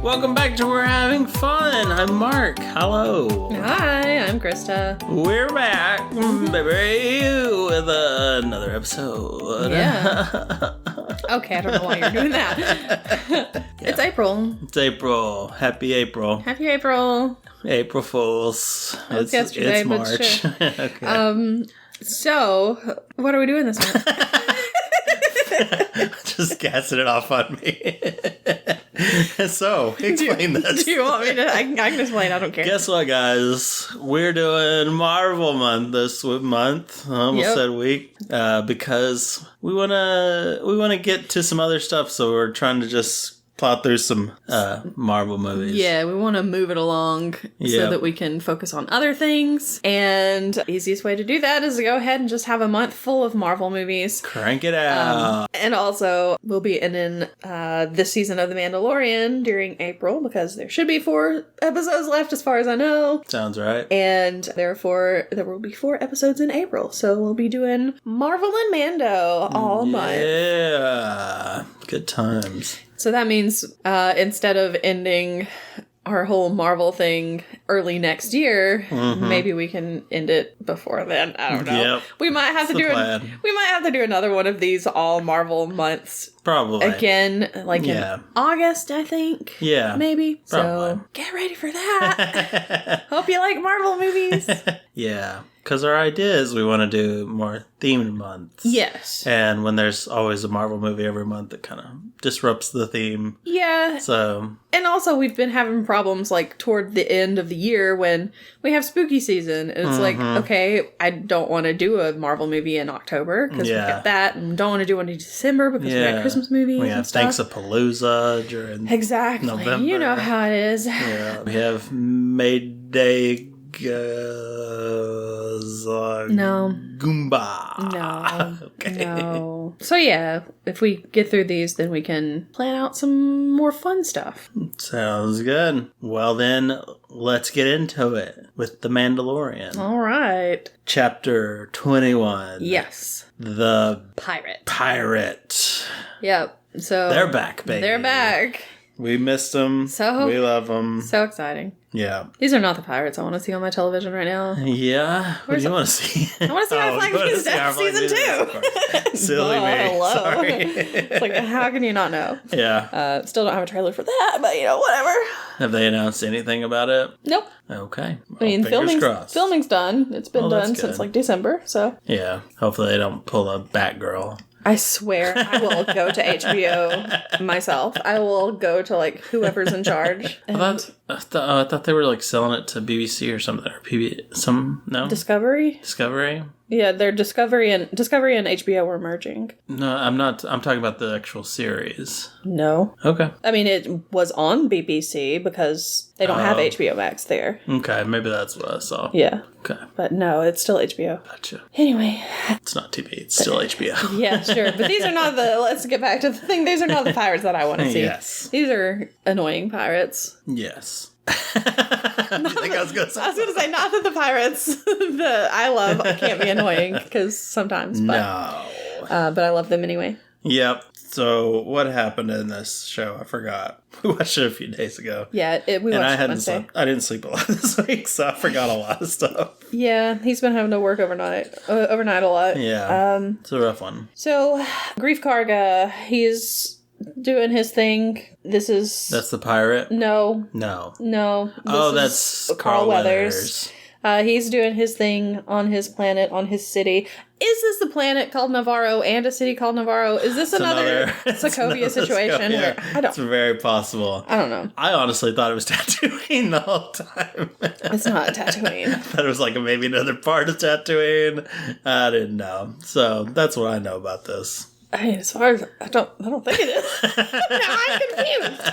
Welcome back to We're Having Fun. I'm Mark. Hello. Hi, I'm Krista. We're back, baby, with another episode. Yeah. Okay, I don't know why you're doing that. Yeah. It's April. It's April. Happy April. Happy April. April Fools. It's yesterday, it's but March. sure. Okay. So, what are we doing this month? Just gassing it off on me. So, explain this. Do you want me to? I can explain. I don't care. Guess what, guys? We're doing Marvel month this month. I almost said week. Because we wanna get to some other stuff. So we're trying to just plot through some Marvel movies. Yeah, we want to move it along so that we can focus on other things. And the easiest way to do that is to go ahead and just have a month full of Marvel movies. Crank it out. And also, we'll be ending this season of The Mandalorian during April because there should be 4 episodes left as far as I know. Sounds right. And therefore, there will be 4 episodes in April. So we'll be doing Marvel and Mando all month. Yeah. Good times. So that means instead of ending our whole Marvel thing early next year, maybe we can end it before then. I don't know. Yep. We might have to do another one of these all Marvel months. Probably. Again, like in August, I think. Yeah. Maybe. Probably. So get ready for that. Hope you like Marvel movies. Yeah. Because our idea is we want to do more themed months. Yes. And when there's always a Marvel movie every month, it kind of disrupts the theme. Yeah. So. And also, we've been having problems like toward the end of the year when we have spooky season. And it's like, okay, I don't want to do a Marvel movie in October because we've got that. And don't want to do one in December because we got Christmas movies. We have Thanksapalooza during November. You know how it is. Yeah. We have Mayday. No. Goomba. No. Okay. No. So yeah, if we get through these, then we can plan out some more fun stuff. Sounds good. Well then, let's get into it with The Mandalorian. All right. Chapter 21. Yes. The Pirate. Yep. So they're back, baby. They're back. We missed them. We love them. So exciting. Yeah. These are not the pirates I want to see on my television right now. Yeah. What do you want to see? I want to see our Flag Means Death season 2. Silly me. Hello. Sorry. It's like, how can you not know? Yeah. Still don't have a trailer for that, but whatever. Have they announced anything about it? Nope. Okay. Well, I mean, filming's done. It's been done since December, so. Yeah. Hopefully they don't pull a Batgirl. I swear I will go to HBO myself. I will go to whoever's in charge. I thought they were selling it to BBC or something or no Discovery. Yeah, they're Discovery and HBO were merging. No, I'm not. I'm talking about the actual series. No. Okay. I mean, it was on BBC because they don't have HBO Max there. Okay, maybe that's what I saw. Yeah. Okay. But no, it's still HBO. Gotcha. Anyway. It's not TV. It's still HBO. Yeah, sure. But these are not let's get back to the thing. These are not the pirates that I want to see. Yes. These are annoying pirates. Yes. I was going to say not that the pirates that I love can't be annoying because sometimes. But, no. But I love them anyway. Yep. So what happened in this show? I forgot. We watched it a few days ago. Yeah, we watched it Wednesday. I didn't sleep a lot this week, so I forgot a lot of stuff. Yeah, he's been having to work overnight a lot. Yeah, it's a rough one. So, Grief Karga, he's doing his thing. That's the pirate? No. That's Carl Weathers. He's doing his thing on his planet, on his city. Is this the planet called Navarro and a city called Navarro? Is this another Sokovia situation? Yeah. It's very possible. I don't know. I honestly thought it was Tatooine the whole time. It's not Tatooine. I thought it was maybe another part of Tatooine. I didn't know. So that's what I know about this. I mean, as far as I don't think it is. Now I'm confused.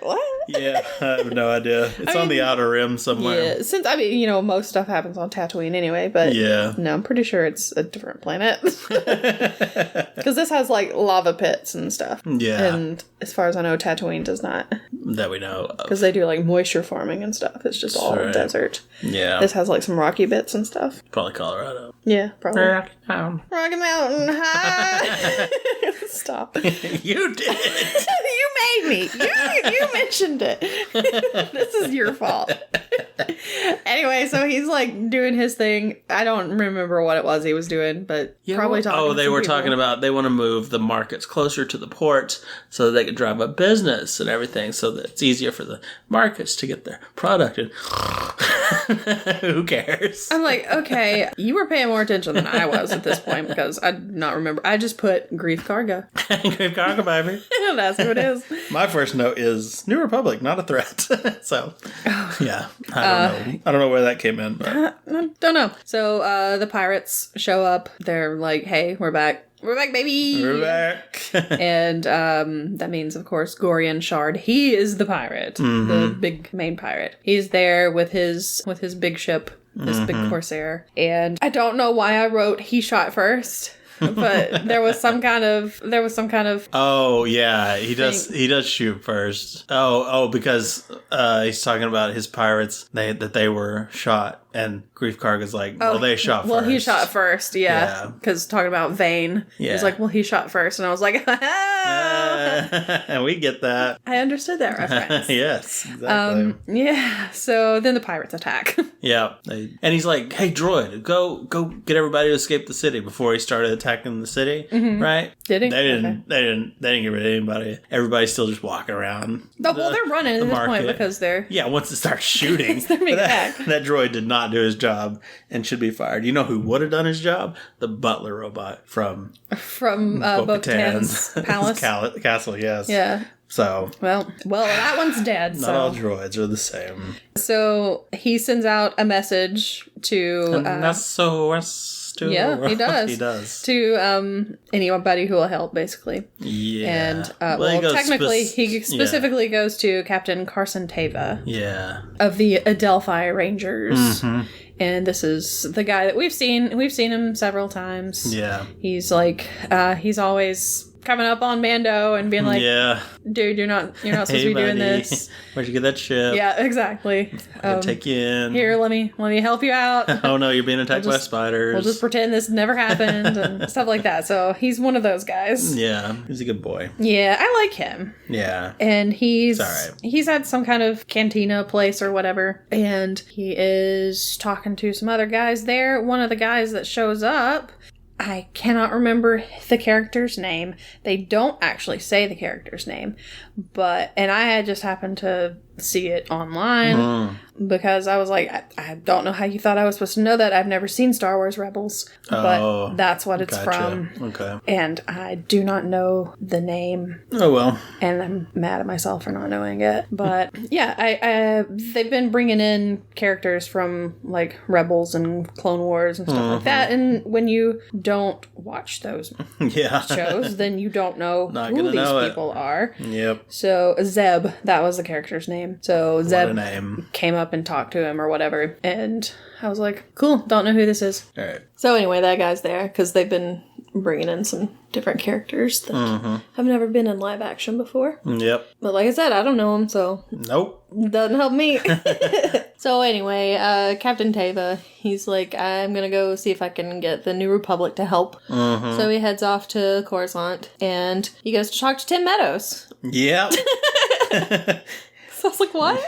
What? Yeah, I have no idea. It's on the Outer Rim somewhere. Yeah, since most stuff happens on Tatooine anyway, but no, I'm pretty sure it's a different planet. Because this has lava pits and stuff. Yeah. And as far as I know, Tatooine does not. That we know of. Because they do, like, moisture farming and stuff. It's just all desert. Yeah. This has, like, some rocky bits and stuff. Probably Colorado. Yeah, probably. Rocky Mountain. Rocky Mountain High. Stop. You did it. You made me. You mentioned it. This is your fault. Anyway, so he's like doing his thing. I don't remember what it was he was doing, but probably talking. Oh, they were talking about they want to move the markets closer to the ports so that they could drive up business and everything, so that it's easier for the markets to get their product. And who cares? I'm like, okay, you were paying more attention than I was at this point because I did not remember. I just put Grief Karga. Grief Karga, baby. That's who it is. My first note is New Republic, not a threat. So, yeah, I don't know where that came in. But. I don't know. So the pirates show up. They're like, hey, we're back. We're back, baby! We're back. And that means, of course, Gorian Shard. He is the pirate. The big main pirate. He's there with his big ship, this big corsair. And I don't know why I wrote he shot first. But there was some kind of oh yeah, he does shoot first. Because he's talking about his pirates that they were shot, and Grief Karga's like, well, they shot first. Well, he shot first, yeah. Because talking about Vane, he was like, well, he shot first, and I was like, and we get that. I understood that reference. Yes, exactly. Yeah. So then the pirates attack. Yeah, and he's like, hey, droid, go get everybody to escape the city before he started attacking the city, right? Did he? They didn't get rid of anybody. Everybody's still just walking around. Well, they're running at this point because they're... Yeah, once it starts shooting, that droid did not do his job and should be fired. You know who would have done his job? The butler robot from Bo-Katan's palace. Castle, yes. Yeah. So... Well, that one's dead, Not all droids are the same. So he sends out a message to... Yeah, he does. He does. To anybody who will help, basically. Yeah. And, technically, he specifically goes to Captain Carson Teva. Yeah. Of the Adelphi Rangers. And this is the guy that we've seen. We've seen him several times. Yeah. He's like, he's always coming up on Mando and being like, dude, you're not supposed to be doing this. Where'd you get that ship? Yeah, exactly. I'll take you in. Here, let me help you out. Oh no, you're being attacked by spiders. We'll just pretend this never happened and stuff like that. So he's one of those guys. Yeah, he's a good boy. Yeah, I like him. Yeah. And he's alright. He's at some kind of cantina place or whatever. And he is talking to some other guys there. One of the guys that shows up, I cannot remember the character's name. They don't actually say the character's name, and I had just happened to see it online because I was like, I don't know how you thought I was supposed to know that. I've never seen Star Wars Rebels, but that's what it's from. Okay. And I do not know the name. Oh, well. And I'm mad at myself for not knowing it. But yeah, they've been bringing in characters from like Rebels and Clone Wars and stuff like that. And when you don't watch those shows, then you don't know who these people are. Yep. So Zeb, that was the character's name. So Zeb name. came up and talked to him or whatever. And I was like, cool, don't know who this is. All right. So anyway, that guy's there because they've been bringing in some different characters that have never been in live action before. Yep. But like I said, I don't know him, so... Nope. Doesn't help me. So anyway, Captain Teva, he's like, I'm gonna go see if I can get the New Republic to help. So he heads off to Coruscant, and he goes to talk to Tim Meadows. Yep. So I was like, what?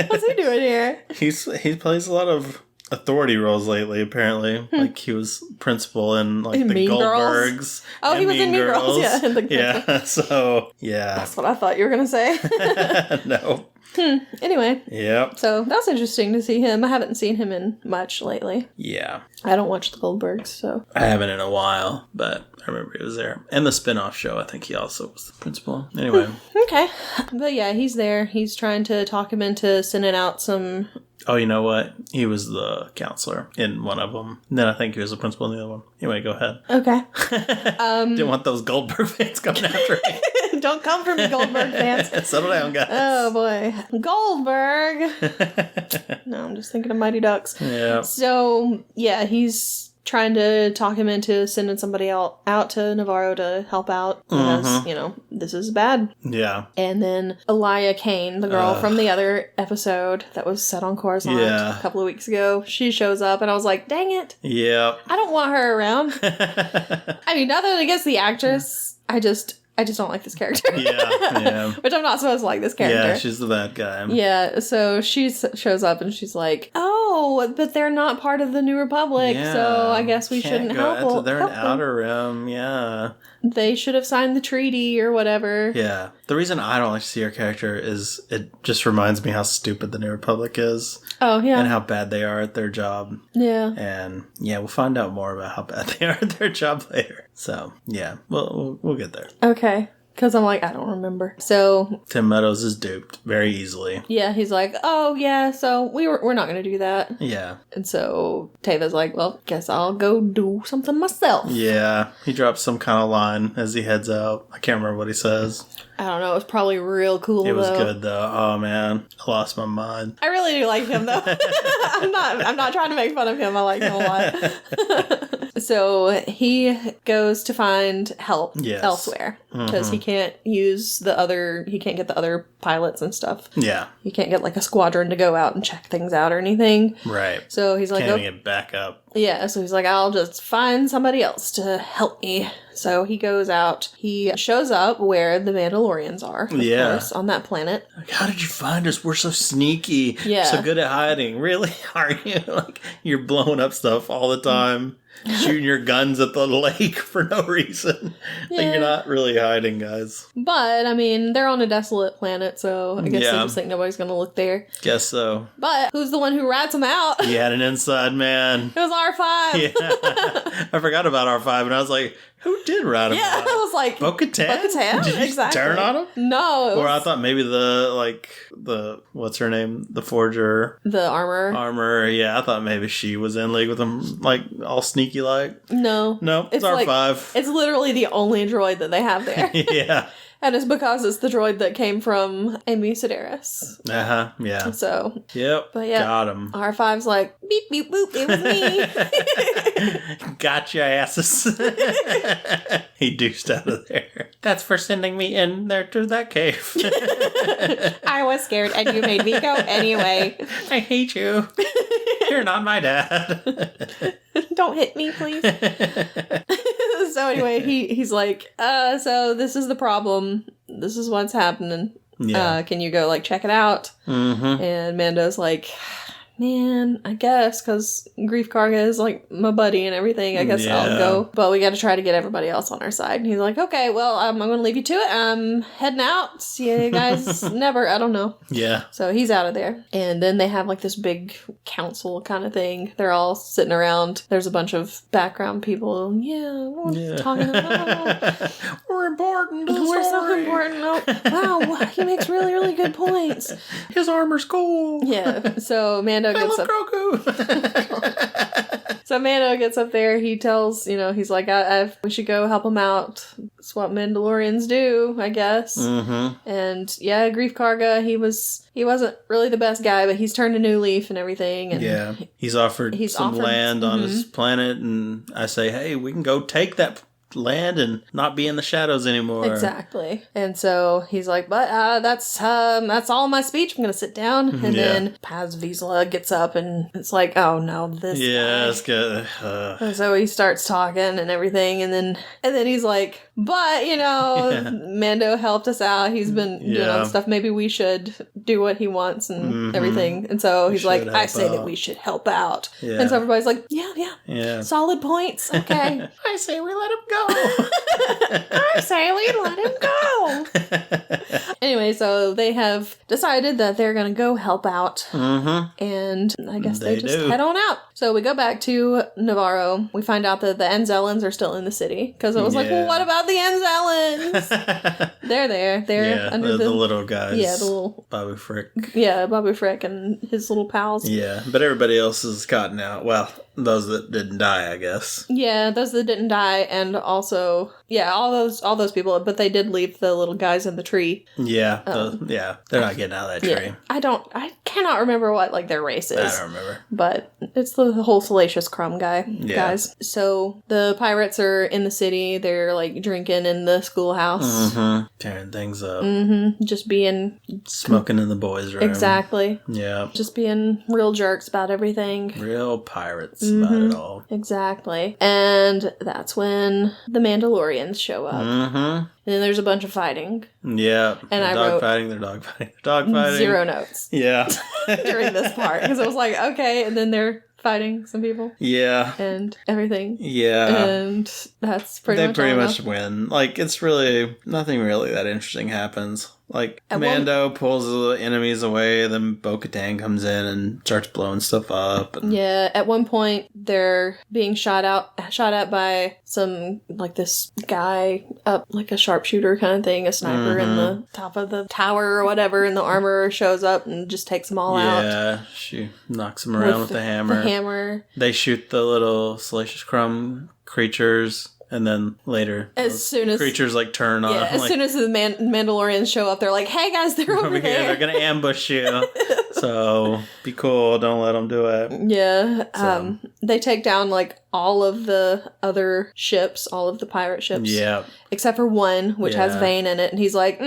What's he doing here? He plays a lot of authority roles lately, apparently. Like he was principal in like the Mean Goldbergs. Girls? Oh, he was in Mean Girls, yeah. Yeah, so, yeah. That's what I thought you were going to say. No. Anyway. Yep. So that's interesting to see him. I haven't seen him in much lately. Yeah. I don't watch the Goldbergs, so. I haven't in a while, but I remember he was there. And the spin-off show, I think he also was the principal. Anyway. Okay. But yeah, he's there. He's trying to talk him into sending out some... Oh, you know what? He was the counselor in one of them. And then I think he was the principal in the other one. Anyway, go ahead. Okay. Didn't want those Goldberg fans coming after me. Don't come for me, Goldberg fans. Settle down, guys. Oh, boy. Goldberg! No, I'm just thinking of Mighty Ducks. Yeah. So, yeah, he's trying to talk him into sending somebody out to Navarro to help out because, this is bad. Yeah. And then Elia Kane, the girl from the other episode that was set on Coruscant a couple of weeks ago, she shows up and I was like, dang it. Yep. I don't want her around. I mean, nothing against the actress. I just don't like this character. Yeah. Which I'm not supposed to like this character. Yeah, she's the bad guy. Yeah, so she shows up and she's like, oh, but they're not part of the New Republic, so I guess we shouldn't help them. They're an Outer Rim, yeah. They should have signed the treaty or whatever. Yeah. The reason I don't like to see her character is it just reminds me how stupid the New Republic is. Oh, yeah. And how bad they are at their job. Yeah. And, we'll find out more about how bad they are at their job later. So, yeah, we'll get there. Okay. Because I'm like, I don't remember. So Tim Meadows is duped very easily. Yeah, he's like, oh, yeah, so we're not going to do that. Yeah. And so Teva's like, well, guess I'll go do something myself. Yeah. He drops some kind of line as he heads out. I can't remember what he says. I don't know. It was probably real cool, It was good, though. Oh, man. I lost my mind. I really do like him, though. I'm not trying to make fun of him. I like him a lot. So he goes to find help elsewhere. Because he can't get the other pilots and stuff. Yeah. He can't get, like, a squadron to go out and check things out or anything. Right. So he's like... Can't even get back up. Yeah, so he's like, I'll just find somebody else to help me. So he goes out. He shows up where the Mandalorians are, of course, on that planet. Like, how did you find us? We're so sneaky. Yeah. So good at hiding. Really? Are you? Like, you're blowing up stuff all the time. Shooting your guns at the lake for no reason. Like, you're not really hiding, guys. But, I mean, they're on a desolate planet, so I guess they just think nobody's going to look there. Guess so. But who's the one who rats them out? He had an inside man. It was R5. Yeah. I forgot about R5, and I was like, who did rat him out? Yeah, I was like... Bo-Katan? Bo-Katan? Did you turn on him? No. Or I thought maybe what's her name? The Forger. The armor. Yeah, I thought maybe she was in league with him, like, all sneaky-like. No. It's R5. Like, it's literally the only droid that they have there. Yeah. And it's because it's the droid that came from Amy Sedaris. Uh-huh, yeah. So. Yep, but yeah, got him. R5's like, beep, beep, boop, it was me. Gotcha, asses. He deuced out of there. That's for sending me in there to that cave. I was scared and you made me go anyway. I hate you. You're not my dad. Don't hit me, please. So anyway, he's like, so this is the problem. This is what's happening. Yeah. Can you go, like, check it out? Mm-hmm. And Mando's like, man, I guess, because Grief Karga is, like, my buddy and everything. I guess I'll go. But we got to try to get everybody else on our side. And he's like, okay, well, I'm going to leave you to it. I'm heading out. See you guys never. I don't know. Yeah. So he's out of there. And then they have, like, this big council kind of thing. They're all sitting around. There's a bunch of background people. We're talking about... We're important to the We're story. so important. Oh, wow, he makes really, really good points. His armor's cool. Yeah. So Mando gets up. Grogu. So Mando gets up there. He tells, he's like, we should go help him out. That's what Mandalorians do, I guess. Mm-hmm. And yeah, Grief Karga, he wasn't really the best guy, but he's turned a new leaf and everything. And he's offered land on his planet, and I say, hey, we can go take that land and not be in the shadows anymore. Exactly. And so he's like, but that's all my speech. I'm gonna sit down. And then Paz Vizsla gets up and it's like, oh no, this guy. It's good. And so he starts talking and everything, and then he's like, but Mando helped us out. He's been doing all this stuff. Maybe we should do what he wants and everything. And so he's like, I say that we should help out. And so everybody's like, yeah. Solid points. Okay. I say we let him go. I say we let him go. Anyway, so they have decided that they're going to go help out. Mm-hmm. And I guess they just head on out. So we go back to Navarro. We find out that the Anzellans are still in the city. Because it was like, well, what about the Anzellans? They're there. They're under the little guys. Yeah, the little... Babu Frick. Yeah, Babu Frick and his little pals. Yeah, but everybody else is gotten out. Well, those that didn't die, I guess. Yeah, those that didn't die, and also Yeah, all those people, but they did leave the little guys in the tree. Yeah, they're not getting out of that tree. Yeah, I cannot remember what like their race is. I don't remember. But it's the whole Salacious Crumb guys. So the pirates are in the city. They're like drinking in the schoolhouse. Mm-hmm. Tearing things up. Mm-hmm. Just being... Smoking in the boys' room. Exactly. Yeah. Just being real jerks about everything. Real pirates about it all. Exactly. And that's when the Mandalorians show up. Mm-hmm. And then there's a bunch of fighting. Yeah. And they're dogfighting. 0 notes. Yeah. During this part. Because it was like, okay, and then they're fighting some people. Yeah. And everything. Yeah. And that's pretty much They pretty much win. Like, it's really... Nothing really that interesting happens. Like, Mando pulls the enemies away, then Bo-Katan comes in and starts blowing stuff up. And... Yeah, at one point, they're being shot at by some, like, this guy up, like a sharpshooter kind of thing, a sniper in the top of the tower or whatever, and the armor shows up and just takes them all out. Yeah, she knocks them around with the hammer. The hammer. They shoot the little Salacious Crumb creatures. And then later, as soon as creatures like turn on. Yeah, as soon as the Mandalorians show up, they're like, "Hey guys, they're over here. They're gonna ambush you." So be cool. Don't let them do it. Yeah. So. They take down like all of the other ships, all of the pirate ships. Yeah. Except for one, which has Vane in it, and he's like,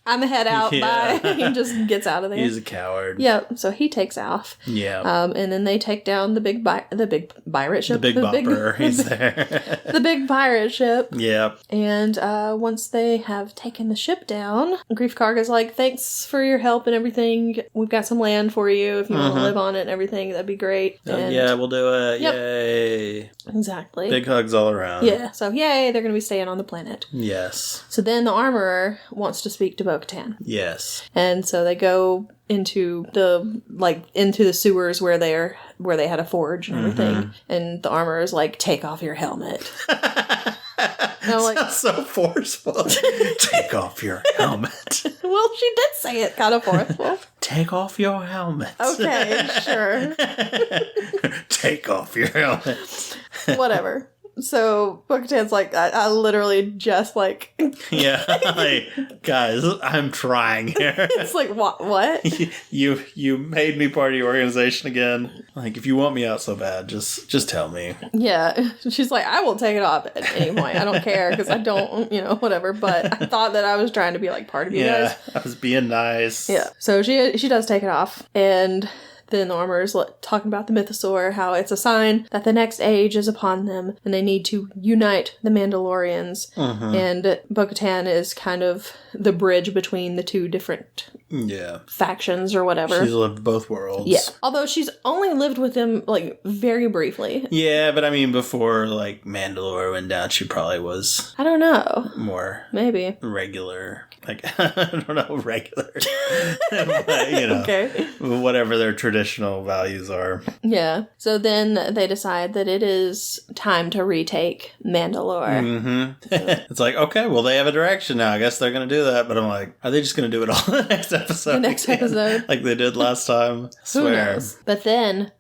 I'm a head out. Yeah. Bye. He just gets out of there. He's a coward. Yep. So he takes off. Yeah. And then they take down the big pirate ship. The big bopper. He's there. The big pirate ship. Yep. And once they have taken the ship down, Grief Karga's like, thanks for your help and everything. We've got some land for you if you want to live on it and everything. That'd be great. And yeah, we'll do it. Yep. Yay. Exactly. Big hugs all around. Yeah. So yay, they're going to be staying on the planet. Yes. So then the armorer wants to speak to Bo-Katan. Yes. And so they go into the sewers where they had a forge and everything. And the armorer is like, take off your helmet. And I'm like, sounds so forceful. Take off your helmet. Well, she did say it kind of forceful. Take off your helmet. Okay, sure. Take off your helmet. Whatever. So Bo-Katan's like, I literally just like... Yeah, like, guys, I'm trying here. It's like, what? You made me part of your organization again. Like, if you want me out so bad, just tell me. Yeah. She's like, I will take it off at any point. I don't care, because I don't, whatever. But I thought that I was trying to be like part of you guys. Yeah, I was being nice. Yeah. So she does take it off, and... Then the armorer's talking about the mythosaur, how it's a sign that the next age is upon them, and they need to unite the Mandalorians. And Bo-Katan is kind of the bridge between the two different factions or whatever. She's lived both worlds. Yeah. Although she's only lived with them, like, very briefly. Yeah, but I mean, before, like, Mandalore went down, she probably was... I don't know. More... Maybe. Regular. Like, I don't know, regular. But, okay. Whatever their traditional values are. Yeah. So then they decide that it is time to retake Mandalore. It's like, okay, well, they have a direction now. I guess they're going to do that. But I'm like, are they just going to do it all in the next episode? The next episode. Like they did last time. I swear. Who knows? But then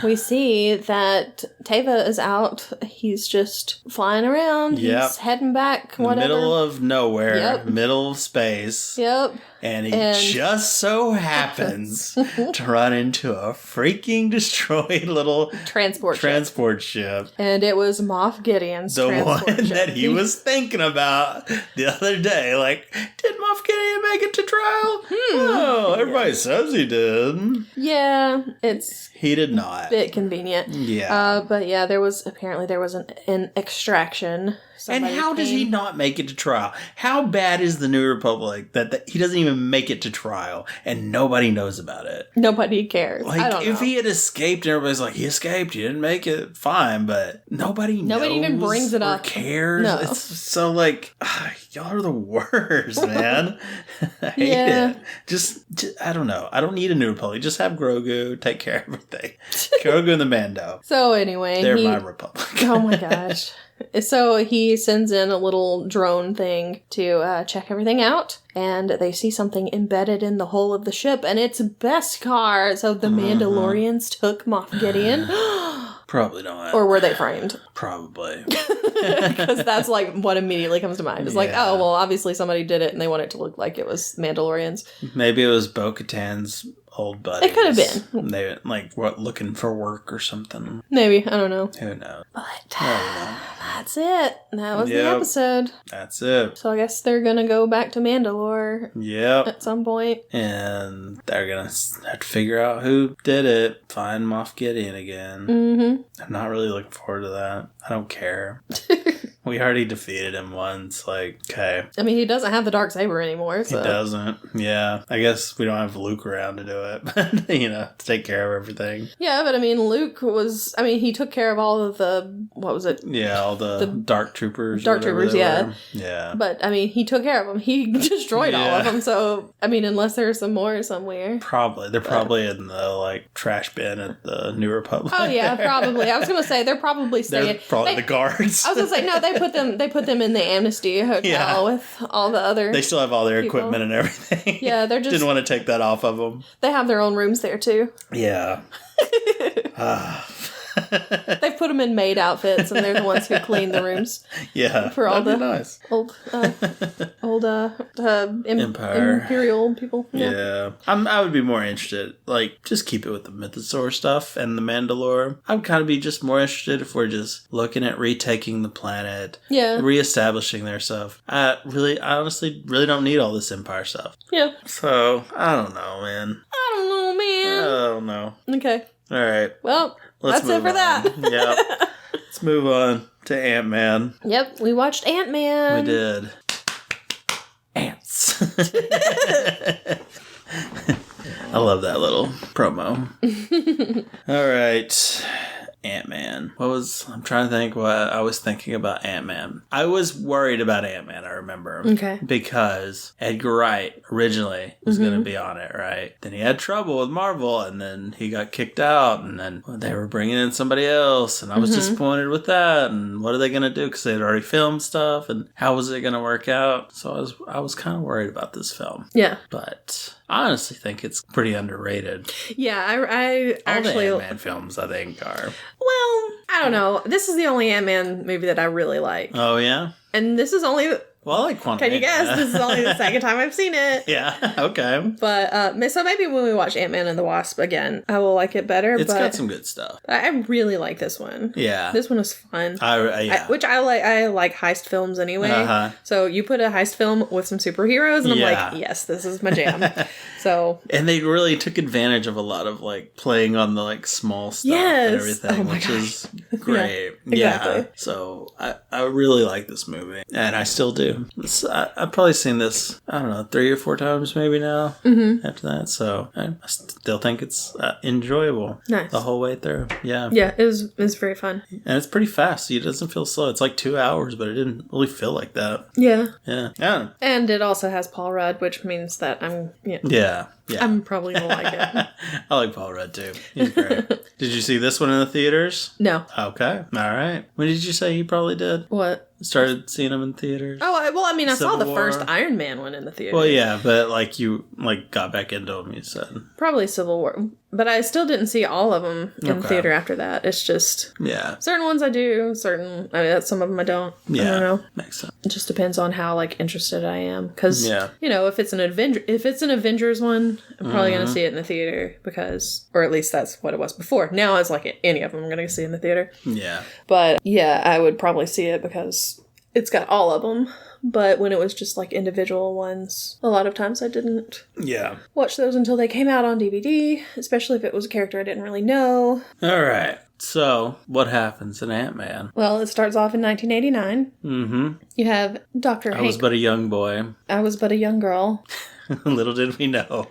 we see that Teva is out. He's just flying around. Yep. He's heading back, whatever. Middle of nowhere. Yep. Middle of space. Yep. And he just so happens to run into a freaking destroyed little transport ship. And it was Moff Gideon's transport one ship. that he was thinking about the other day. Like, did Moff Gideon make it to trial? Oh, everybody says he did. Yeah, he did not. A bit convenient. Yeah. But yeah, there was an extraction. And how does he not make it to trial? How bad is the New Republic that he doesn't even make it to trial and nobody knows about it? Nobody cares. Like, I don't know. If he had escaped and everybody's like, he escaped, he didn't make it, fine, but nobody even brings it up. Cares. No. It's so like, y'all are the worst, man. I hate it. Just, I don't know. I don't need a New Republic. Just have Grogu take care of everything. Grogu and the Mando. So anyway. They're my Republic. Oh my gosh. So he sends in a little drone thing to check everything out, and they see something embedded in the hull of the ship, and it's Beskar. So the Mandalorians took Moff Gideon. Probably not. Or were they framed? Probably. Because that's like what immediately comes to mind. It's like, oh, well, obviously somebody did it and they want it to look like it was Mandalorians. Maybe it was Bo-Katan's old buddies. It could have been. They looking for work or something. Maybe. I don't know. Who knows? But that's it. That was the episode. That's it. So I guess they're going to go back to Mandalore. Yep. At some point. And they're going to have to figure out who did it. Find Moff Gideon again. Mm-hmm. I'm not really looking forward to that. I don't care. We already defeated him once. Like, okay. I mean, he doesn't have the Darksaber anymore, so. He doesn't. Yeah. I guess we don't have Luke around to do it. But, to take care of everything. Yeah, but I mean, Luke was... I mean, he took care of all of the... What was it? Yeah, all the Dark Troopers. Dark Troopers, yeah. Yeah. But, I mean, he took care of them. He destroyed all of them, so... I mean, unless there's some more somewhere. Probably. They're probably in the, trash bin at the New Republic. Oh, yeah, probably. I was going to say, they're probably staying... They're probably the guards. I was going to say, no, they put them in the Amnesty Hotel with all the other... They still have all their equipment and everything. Yeah, they're just... Didn't want to take that off of them. They have their own rooms there, too. Yeah. They put them in maid outfits, and they're the ones who clean the rooms. Yeah, for all the nice. old Empire Imperial people. Yeah. I would be more interested. Just keep it with the Mythosaur stuff and the Mandalore. I'd kind of be just more interested if we're just looking at retaking the planet. Yeah. Reestablishing their stuff. I honestly really don't need all this Empire stuff. Yeah. So I don't know, man. I don't know. Okay. All right. Well. That's it for that. Yeah. Let's move on to Ant-Man. Yep, we watched Ant-Man. We did. Ants. I love that little promo. All right. Ant-Man. I'm trying to think what I was thinking about Ant-Man. I was worried about Ant-Man, I remember. Okay. Because Edgar Wright originally was going to be on it, right? Then he had trouble with Marvel, and then he got kicked out, and then they were bringing in somebody else, and I was disappointed with that, and what are they going to do? Because they had already filmed stuff, and how was it going to work out? So I was kind of worried about this film. Yeah. But I honestly think it's pretty underrated. Yeah, I actually... All the Ant-Man films, I think, are... Well, I don't know. This is the only Ant-Man movie that I really like. Oh, yeah? And this is only... Well, I like Quantum. Can you guess? This is only the second time I've seen it. Yeah, okay. But, so maybe when we watch Ant-Man and the Wasp again, I will like it better. It's got some good stuff. I really like this one. Yeah. This one was fun. Yeah. I like heist films anyway. So you put a heist film with some superheroes, and I'm like, yes, this is my jam. So. And they really took advantage of a lot of, playing on the, small stuff and everything, which is great. Yeah, exactly. Yeah. So I really like this movie, and I still do. I've probably seen this, I don't know, 3 or 4 times maybe now after that. So I still think it's enjoyable the whole way through. Yeah. Yeah, it was very fun. And it's pretty fast. So it doesn't feel slow. It's 2 hours, but it didn't really feel like that. Yeah. Yeah. And it also has Paul Rudd, which means that Yeah. I'm probably going to like it. I like Paul Rudd, too. He's great. Did you see this one in the theaters? No. Okay. All right. When did you say you probably did? What? Started seeing them in theaters? Oh, well, I mean, I saw the War. first Iron Man one in the theater. Well, yeah, but you got back into them, you said. Probably Civil War. But I still didn't see all of them in the theater after that. It's just... Yeah. Certain ones I do, some of them I don't. Yeah. I don't know. Makes sense. It just depends on how, interested I am. Because, if it's an Avengers one, I'm probably going to see it in the theater because... Or at least that's what it was before. Now it's any of them I'm going to see in the theater. Yeah. But, yeah, I would probably see it because it's got all of them. But when it was just individual ones, a lot of times I didn't watch those until they came out on DVD, especially if it was a character I didn't really know. All right. So, what happens in Ant-Man? Well, it starts off in 1989. Mm-hmm. You have Dr. Hank. I was but a young boy. I was but a young girl. Little did we know.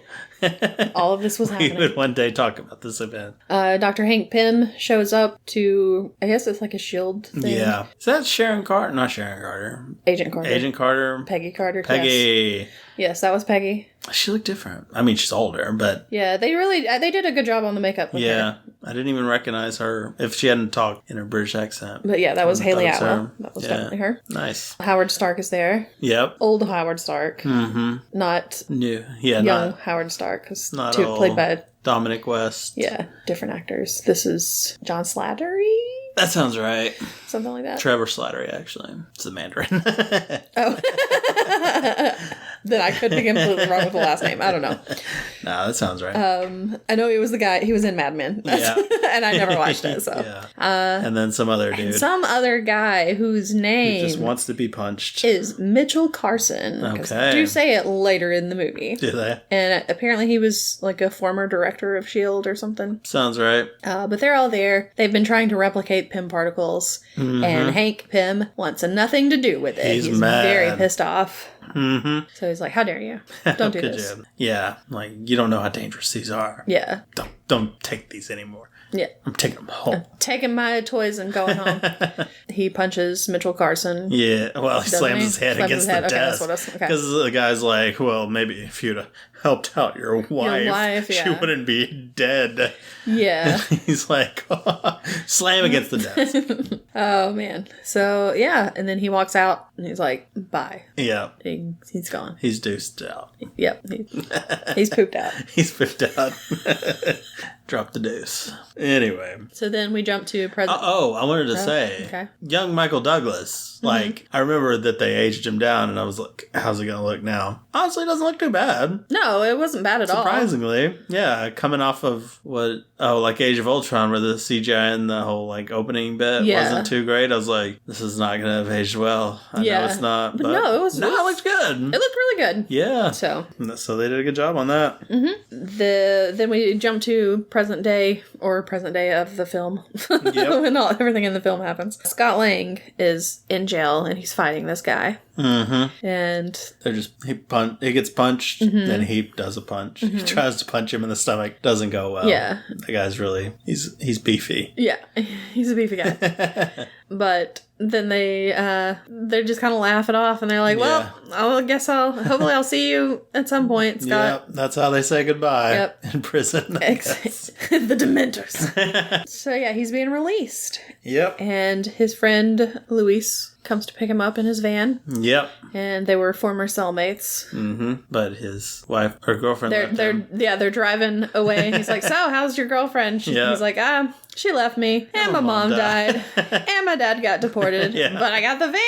All of this was happening. We would one day talk about this event. Dr. Hank Pym shows up to, I guess it's like a SHIELD thing. Yeah. Is that Sharon Carter? Not Sharon Carter. Agent Carter. Agent Carter. Peggy Carter. Peggy. Yes, that was Peggy. She looked different. I mean, she's older, but... Yeah, they did a good job on the makeup with her. I didn't even recognize her if she hadn't talked in her British accent. But yeah, that was Haley Atwell. That was definitely her. Nice. Howard Stark is there. Yep. Old Howard Stark. Mm-hmm. Not new. Yeah, young Howard Stark. Played by Dominic West. Yeah, different actors. This is John Slattery? That sounds right. Something like that. Trevor Slattery, actually. It's the Mandarin. Oh. Then I could be completely wrong with the last name. I don't know. No, that sounds right. I know he was the guy. He was in Mad Men. Yeah. And I never watched it, so. Yeah. And then some other dude. Some other guy whose name... He just wants to be punched. ...is Mitchell Carson. Okay. They do say it later in the movie. Do they? And apparently he was like a former director of S.H.I.E.L.D. or something. Sounds right. But they're all there. They've been trying to replicate Pym particles. Mm-hmm. And Hank Pym wants nothing to do with it. He's mad. Very pissed off. Mm-hmm. So he's like, how dare you? Don't do this. Yeah, like, you don't know how dangerous these are. Yeah. Don't take these anymore. Yeah. I'm taking them home. I'm taking my toys and going home. He punches Mitchell Carson. Yeah, well, he slams his head against the desk. Because the guy's like, well, maybe if you'd have helped out your wife, yeah. she wouldn't be dead. Yeah. He's like, slam against the desk. Oh, man. So, yeah. And then he walks out and he's like, bye. Yeah. He's gone. He's deuced out. Yep. He's pooped out. He's pooped out. Drop the deuce. Anyway. So then we jump to present. I wanted to say, young Michael Douglas, like, I remember that they aged him down, and I was like, how's he going to look now? Honestly, it doesn't look too bad. No, it wasn't bad at all. Surprisingly. Yeah, coming off of like Age of Ultron, where the CGI and the whole, like, opening bit wasn't too great. I was like, this is not going to have aged well. I know it's not. But no, it looked good. It looked really good. Yeah. So they did a good job on that. Mm-hmm. Then we jump to present day of the film. Yep. When everything in the film happens. Scott Lang is in jail and he's fighting this guy. Mm-hmm. And they're just he gets punched, then he does a punch. He tries to punch him in the stomach, doesn't go well. Yeah. The guy's really he's beefy. Yeah. He's a beefy guy. But then they just kind of laugh it off and they're like, well, hopefully I'll see you at some point, Scott. Yep, that's how they say goodbye in prison. The Dementors. So yeah, he's being released. Yep. And his friend Luis comes to pick him up in his van. Yep. And they were former cellmates. Mm-hmm. But his wife or girlfriend they're driving away and he's like, so how's your girlfriend? He's like, she left me and my mom died and my dad got deported, but I got the van.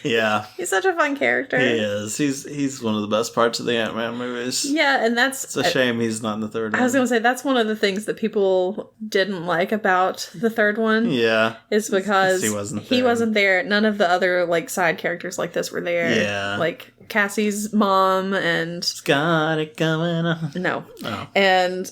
Yeah. He's such a fun character. He is. He's one of the best parts of the Ant-Man movies. Yeah, and it's a shame he's not in the third one. I was going to say, that's one of the things that people didn't like about the third one. Yeah. Is because he wasn't there. None of the other like side characters like this were there. Yeah. Like Cassie's mom and... It's got it going on. No. Oh. And,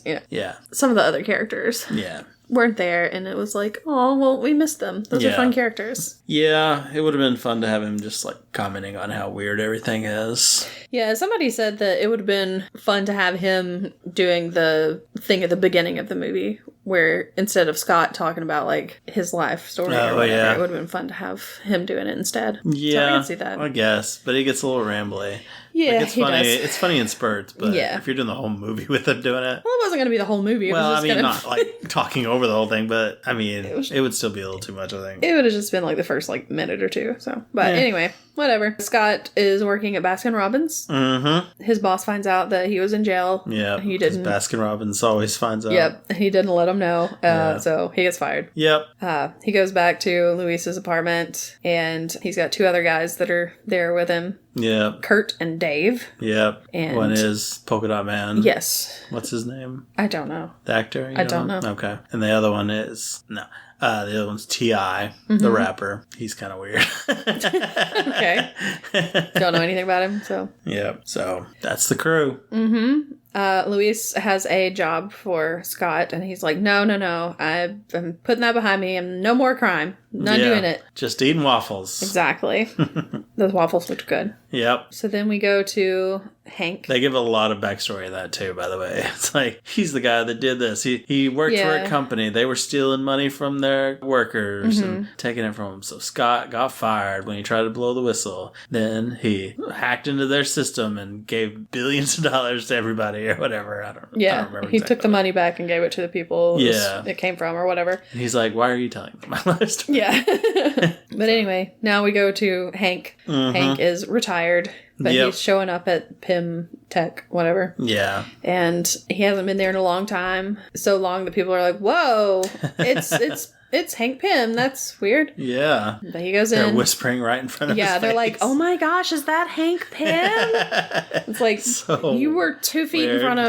some of the other characters. Yeah. Weren't there, and it was like, oh, well, we missed them. Those are fun characters. Yeah, it would have been fun to have him just, like, commenting on how weird everything is. Yeah, somebody said that it would have been fun to have him doing the thing at the beginning of the movie, where instead of Scott talking about, like, his life story or whatever, it would have been fun to have him doing it instead. Yeah, so I can see that. I guess, but he gets a little rambly. Yeah, it's funny. Does. It's funny in spurts, but if you're doing the whole movie with him doing it, well, it wasn't going to be the whole movie. Not like talking over the whole thing, but I mean, it would still be a little too much. I think it would have just been like the first minute or two. So, but anyway, whatever. Scott is working at Baskin Robbins. Mm-hmm. His boss finds out that he was in jail. Yeah, he didn't. Baskin Robbins always finds out. Yep, he didn't let him know. So he gets fired. Yep. He goes back to Luis's apartment, and he's got two other guys that are there with him. Yeah. Kurt and Dave. Yep. And one is Polka Dot Man. Yes. What's his name? I don't know. The actor? I don't know. Okay. And the other one is... No. The other one's T.I., the rapper. He's kind of weird. Okay. Don't know anything about him, so... Yep. So, that's the crew. Mm-hmm. Luis has a job for Scott, and he's like, no, I'm putting that behind me, and no more crime. Not doing it. Just eating waffles. Exactly. Those waffles looked good. Yep. So then we go to Hank. They give a lot of backstory of that too, by the way. It's like, he's the guy that did this. He worked for a company. They were stealing money from their workers and taking it from them. So Scott got fired when he tried to blow the whistle. Then he hacked into their system and gave billions of dollars to everybody or whatever. I don't remember he took the money back and gave it to the people it came from or whatever. And he's like, why are you telling them my life story? Yeah. But anyway, now we go to Hank. Mm-hmm. Hank is retired But he's showing up at Pym Tech, whatever. Yeah. And he hasn't been there in a long time. So long that people are like, whoa, it's Hank Pym. That's weird. Yeah. But he goes in. They're whispering right in front of his face. Yeah, they're like, oh my gosh, is that Hank Pym? It's like, so you were 2 feet in front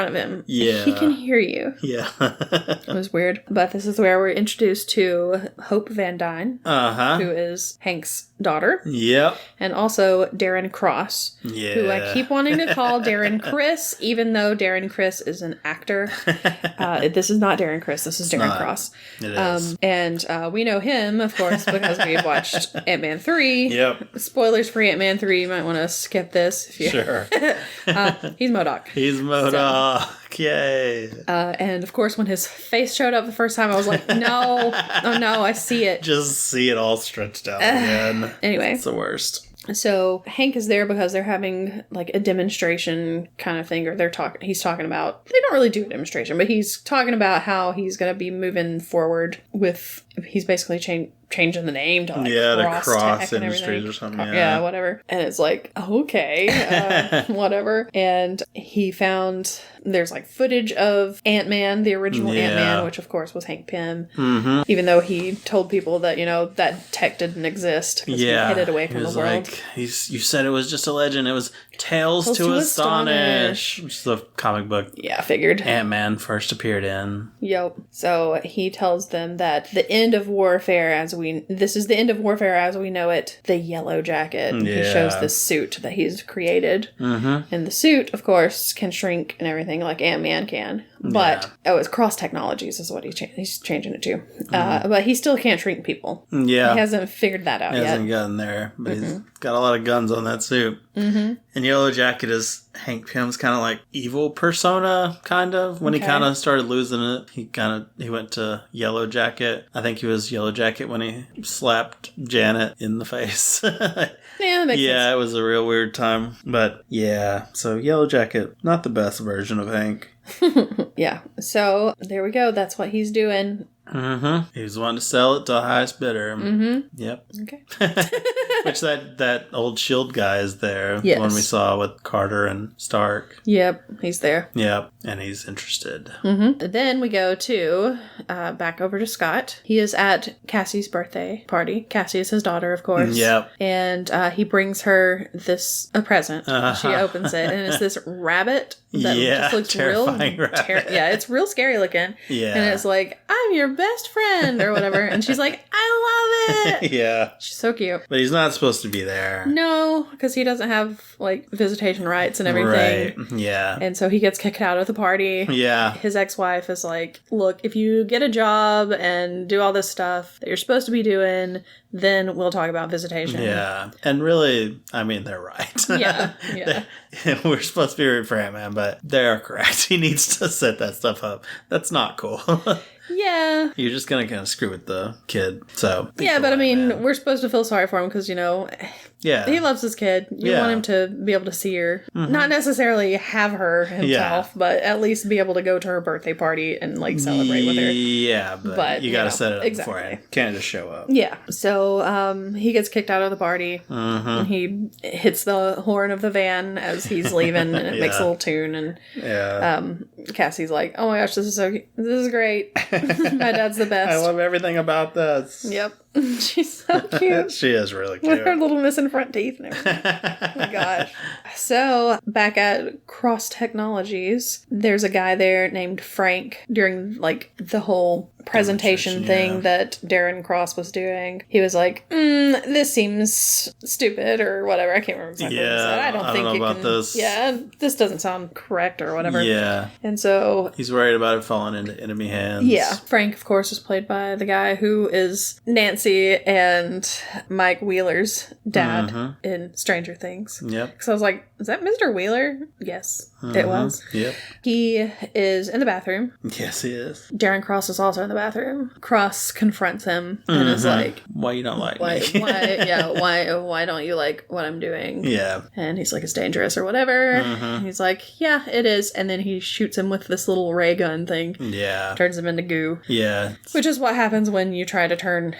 of him. Yeah. He can hear you. Yeah. It was weird. But this is where we're introduced to Hope Van Dyne, who is Hank's daughter. Yep. And also Darren Cross, who I keep wanting to call Darren Criss, even though Darren Criss is an actor. This is not Darren Criss. This is Darren Cross. It is. And we know him, of course, because we've watched Ant-Man 3. Yep. Spoilers for Ant-Man 3. You might want to skip this. If you... Sure. He's MODOK. He's MODOK. Yay. And of course, when his face showed up the first time, I was like, no. Oh, no, I see it. Just see it all stretched out again. Anyway. It's the worst. So Hank is there because they're having like a demonstration kind of thing, or he's talking about, they don't really do a demonstration, but he's talking about how he's going to be moving forward with, he's basically changing the name to like to Cross Industries or something. Yeah, whatever. And it's like, okay, whatever. And he found there's like footage of Ant-Man, the original Ant-Man, which of course was Hank Pym. Mm-hmm. Even though he told people that, that tech didn't exist because he hid it away from the world. Like, you said it was just a legend. It was Tales to Astonish, which is the comic book. Yeah, figured. Ant-Man first appeared in. Yep. So he tells them that the end of warfare this is the end of warfare as we know it, the Yellow Jacket. Yeah. He shows the suit that he's created. Mm-hmm. And the suit, of course, can shrink and everything like Ant-Man can. But, it's cross technologies is what he's changing it to. Mm-hmm. But he still can't shrink people. Yeah. He hasn't figured that out yet. He hasn't gotten there, but he's got a lot of guns on that suit. Mm-hmm. And Yellow Jacket is Hank Pym's kind of like evil persona, kind of. When he kind of started losing it, he went to Yellow Jacket. I think he was Yellow Jacket when he slapped Janet in the face. Yeah, that makes sense. Yeah, it was a real weird time. But yeah, so Yellow Jacket, not the best version of Hank. Yeah, so there we go. That's what he's doing. Mm-hmm. He was wanting to sell it to the highest bidder. Mm-hmm. Yep. Okay. Which that old shield guy is there. Yes. The one we saw with Carter and Stark. Yep, he's there. Yep, and he's interested. Mm-hmm. Then we go to back over to Scott. He is at Cassie's birthday party. Cassie is his daughter, of course. Yep. And he brings her a present. She opens it, and it's this rabbit that just looks terrifying rabbit. It's real scary looking. Yeah. And it's like, I'm your best friend or whatever. And she's like, I love it. Yeah. She's so cute. But he's not supposed to be there. No, because he doesn't have like visitation rights and everything. Right. Yeah. And so he gets kicked out of the party. Yeah. His ex-wife is like, look, if you get a job and do all this stuff that you're supposed to be doing, then we'll talk about visitation. Yeah. And really, I mean, they're right. Yeah. We're supposed to be rooting for him, man, but they're correct. He needs to set that stuff up. That's not cool. Yeah. You're just going to kind of screw with the kid. So. Yeah, but I mean, we're supposed to feel sorry for him because, he loves his kid. You want him to be able to see her. Mm-hmm. Not necessarily have her himself, but at least be able to go to her birthday party and, like, celebrate with her. Yeah, but you got to set it up beforehand. Can't just show up. Yeah. So, he gets kicked out of the party. Mm-hmm. And he hits the horn of the van as he's leaving, and it makes a little tune. And Cassie's like, oh my gosh, this is great. My dad's the best. I love everything about this. Yep. She's so cute. She is really cute. With her little missing front teeth and everything. Oh my gosh. So, back at Cross Technologies, there's a guy there named Frank during, like, the whole presentation thing that Darren Cross was doing. He was like, this seems stupid or whatever. I can't remember exactly what he said. I don't think know about this. Yeah, this doesn't sound correct or whatever. Yeah. And so... he's worried about it falling into enemy hands. Yeah. Frank, of course, was played by the guy who is Nancy and Mike Wheeler's dad in Stranger Things. Yep. Because I was like, is that Mr. Wheeler? Yes, it was. Yep. He is in the bathroom. Yes, he is. Darren Cross is also in the bathroom. Cross confronts him and is like, why you don't like me? Why don't you like what I'm doing? Yeah. And he's like, it's dangerous or whatever. He's like, yeah, it is. And then he shoots him with this little ray gun thing. Yeah. Turns him into goo. Yeah. Which is what happens when you try to turn...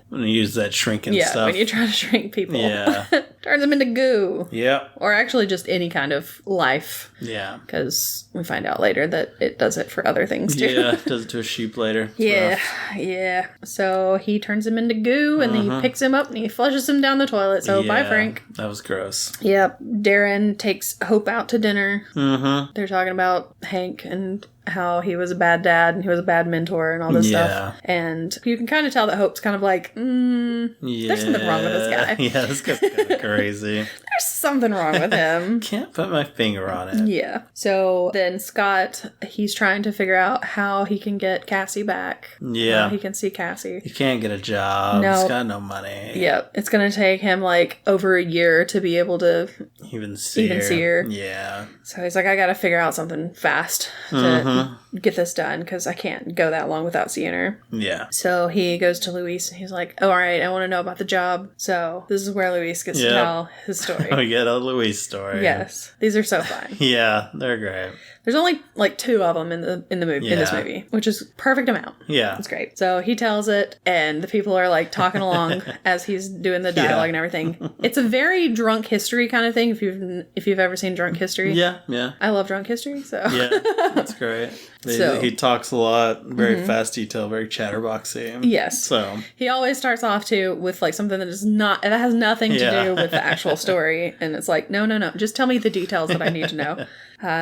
when you use that shrinking stuff. Yeah, when you try to shrink people. Yeah. turns him into goo. Yep. Or actually just any kind of life. Yeah. Because we find out later that it does it for other things too. Yeah, does it to a sheep later. It's yeah. So he turns him into goo and then he picks him up and he flushes him down the toilet. So bye, Frank. That was gross. Yep. Darren takes Hope out to dinner. They're talking about Hank and how he was a bad dad and he was a bad mentor and all this stuff. And you can kind of tell that Hope's kind of like, there's something wrong with this guy. Yeah, this guy's kind of crazy. There's something wrong with him. Can't put my finger on it. Yeah. So then Scott, he's trying to figure out how he can get Cassie back. Yeah. How he can see Cassie. He can't get a job. No. He's got no money. Yep. It's going to take him like over a year to be able to even see her. Yeah. So he's like, I got to figure out something fast to get this done because I can't go that long without seeing her. Yeah. So he goes to Luis and he's like, oh, all right, I want to know about the job. So this is where Luis gets to tell his story. We get a Luis story. Yes. These are so fun. Yeah, they're great. There's only like 2 of them in the movie in this movie, which is perfect amount. Yeah, it's great. So he tells it, and the people are like talking along as he's doing the dialogue and everything. It's a very drunk history kind of thing. If you've ever seen Drunk History, yeah, I love Drunk History. So yeah, that's great. He talks a lot, very fast detail, very chatterboxy. Yes. So he always starts off too with like something that has nothing to do with the actual story, and it's like no, just tell me the details that I need to know.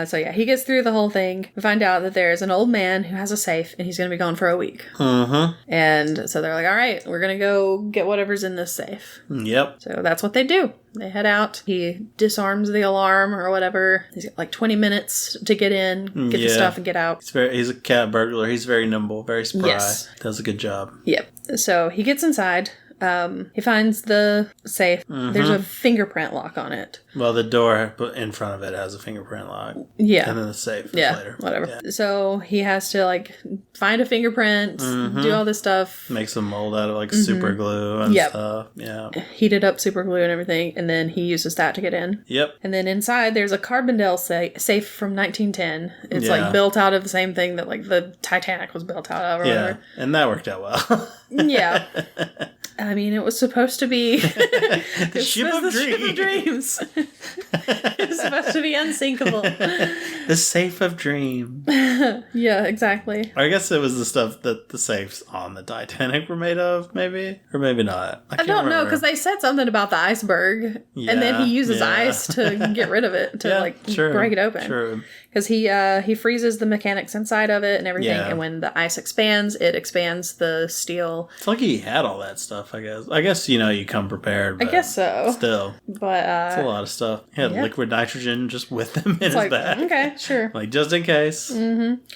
So yeah, he gets through the whole thing. We find out that there's an old man who has a safe and he's going to be gone for a week. And so they're like, all right, we're going to go get whatever's in this safe. Yep. So that's what they do. They head out. He disarms the alarm or whatever. He's got like 20 minutes to get in, get the stuff and get out. He's a cat burglar. He's very nimble, very spry. Yes. Does a good job. Yep. So he gets inside. He finds the safe. There's a fingerprint lock on it. Well, the door in front of it has a fingerprint lock. Yeah. And then the safe is later. Whatever. Yeah. So he has to like find a fingerprint, do all this stuff. Makes a mold out of like super glue and stuff. Yeah. Heated up super glue and everything, and then he uses that to get in. Yep. And then inside there's a Carbondale safe from 1910. It's like built out of the same thing that like the Titanic was built out of or whatever. And that worked out well. Yeah. I mean, it was supposed to be the ship of dreams. It was supposed to be unsinkable. The safe of dreams. Yeah, exactly. I guess it was the stuff that the safes on the Titanic were made of, maybe? Or maybe not. I don't know, because they said something about the iceberg, and then he uses ice to get rid of it, to break it open. True. Because he freezes the mechanics inside of it and everything, and when the ice expands, it expands the steel. It's like he had all that stuff, I guess. I guess, you come prepared. But I guess so. Still. But, it's a lot of stuff. He had liquid nitrogen just with him in his bag. Okay, sure. Like, just in case.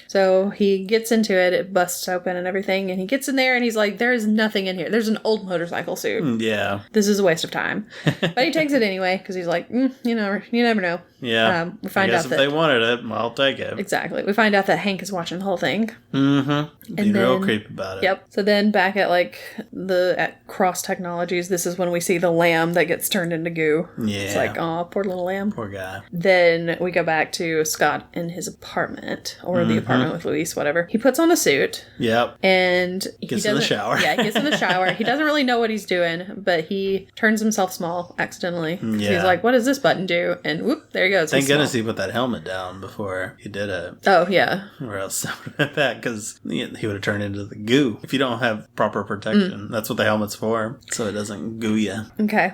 So he gets into it, it busts open and everything, and he gets in there and he's like, there is nothing in here. There's an old motorcycle suit. Yeah. This is a waste of time. But he takes it anyway, because he's like, you never know. Yeah. We find out if they wanted it, I'll take it. Exactly. We find out that Hank is watching the whole thing. Being real creepy about it. Yep. So then back at at Cross Technologies, this is when we see the lamb that gets turned into goo. Yeah. It's like, oh, poor little lamb. Poor guy. Then we go back to Scott in his apartment, or the apartment with Luis, whatever. He puts on a suit. Yep. And gets in the shower. Yeah, he gets in the shower. He doesn't really know what he's doing, but he turns himself small accidentally. Yeah. He's like, what does this button do? And whoop, there he goes. Thank goodness he put that helmet down before he did it. Oh, yeah. Or else that would have been bad, because he would have turned into the goo. If you don't have proper protection, that's what the helmet's for, so it doesn't goo you. Okay.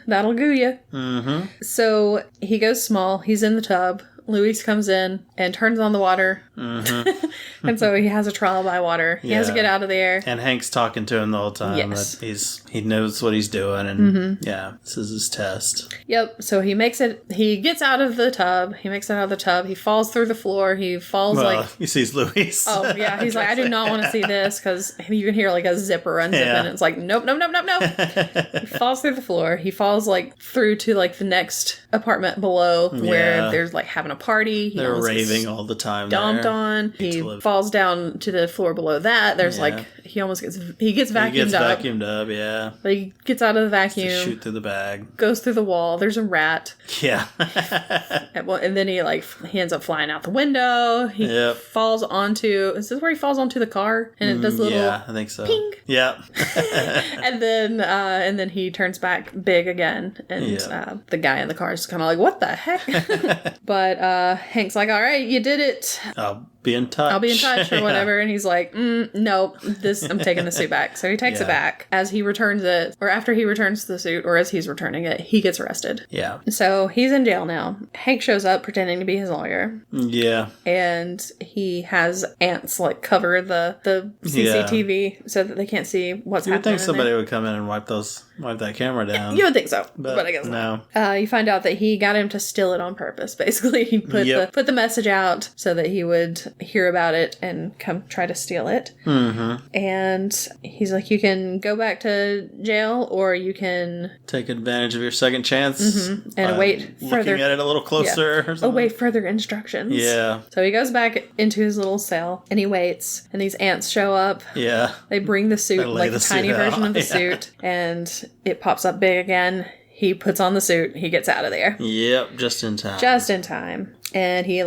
That'll goo you. So he goes small. He's in the tub. Luis comes in and turns on the water. And so he has a trial by water. He has to get out of there. And Hank's talking to him the whole time. Yes. That he knows what he's doing. And this is his test. Yep. So he makes it. He gets out of the tub. He makes it out of the tub. He falls through the floor. He falls he sees Luis. Oh, yeah. He's like, I do not want to see this, because you can hear like a zipper unzipping. And it's like, nope. He falls through the floor. He falls through to the next apartment below where there's having a party. They're raving all the time. Dumped on. He falls down to the floor below that. There's he gets vacuumed up. Yeah. But he gets out of the vacuum. To shoot through the bag. Goes through the wall. There's a rat. Yeah. and then he ends up flying out the window. He falls onto... Is this where he falls onto the car? And it does a little... Yeah, I think so. Ping. Yeah. and then he turns back big again. And the guy in the car is kind of like, what the heck? But Hank's like, all right, you did it. I'll be in touch or whatever. And he's like, nope, I'm taking the suit back. So he takes it back. As he returns it, or after he returns the suit, or as he's returning it, he gets arrested. Yeah. So he's in jail now. Hank shows up pretending to be his lawyer. Yeah. And he has ants like cover the CCTV so that they can't see what's happening. You would think somebody would come in and wipe that camera down. You would think so, but I guess no. not. You find out that he got him to steal it on purpose. Basically, he put the message out so that he would hear about it and come try to steal it. Mm-hmm. And he's like, you can go back to jail, or you can take advantage of your second chance and await further. Looking at it a little closer. Or something. Await further instructions. Yeah. So he goes back into his little cell and he waits. And these ants show up. Yeah. They bring the suit, like the tiny version of the suit, and it pops up big again. He puts on the suit. He gets out of there. Yep, just in time. And he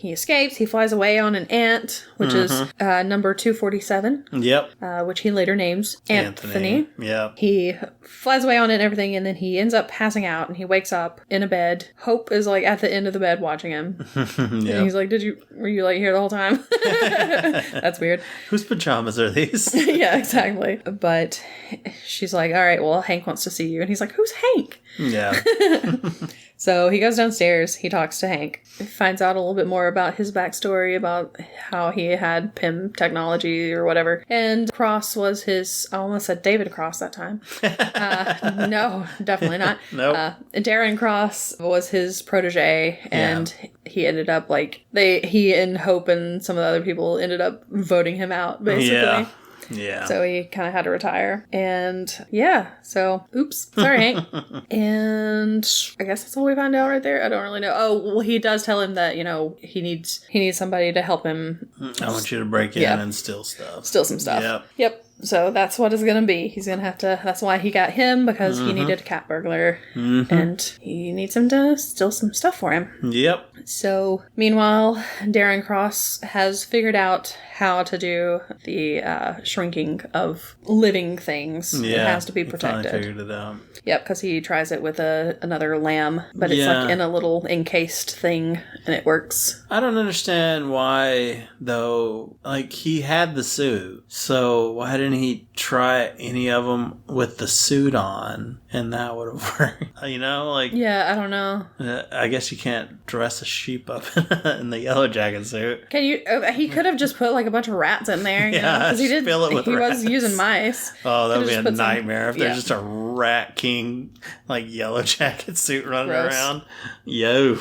escapes. He flies away on an ant, which is number 247. Yep. Which he later names Anthony. Yep. He flies away on it and everything, and then he ends up passing out, and he wakes up in a bed. Hope is like at the end of the bed watching him. And he's like, were you like here the whole time? That's weird. Whose pajamas are these? Yeah, exactly. But she's like, all right, well, Hank wants to see you. And he's like, who's Hank? Yeah. So he goes downstairs, he talks to Hank, finds out a little bit more about his backstory, about how he had PIM technology or whatever. And Cross was I almost said David Cross that time. No, definitely not. Nope. Darren Cross was his protege, and he ended up he and Hope and some of the other people ended up voting him out, basically. Yeah. Yeah. So he kind of had to retire. And so oops. Sorry, Hank. And I guess that's all we found out right there. I don't really know. Oh, well, he does tell him that, he needs somebody to help him. I want you to break in and steal stuff. Steal some stuff. Yep. So that's what it's going to be. He's going to have to... That's why he got him, because he needed a cat burglar. And he needs him to steal some stuff for him. Yep. So, meanwhile, Darren Cross has figured out how to do the shrinking of living things. Yeah. It has to be protected. He finally figured it out. Yep, because he tries it with another lamb, but it's like in a little encased thing, and it works. I don't understand why, though. Like, he had the suit, so why didn't he try any of them with the suit on, and that would have worked? Yeah, I don't know. I guess you can't dress a sheep up in the yellow jacket suit. Can you? He could have just put like a bunch of rats in there. Because he did. Fill it with rats. Was using mice. Oh, that would be a nightmare if there's just a rat king yellow jacket suit running around. Yo.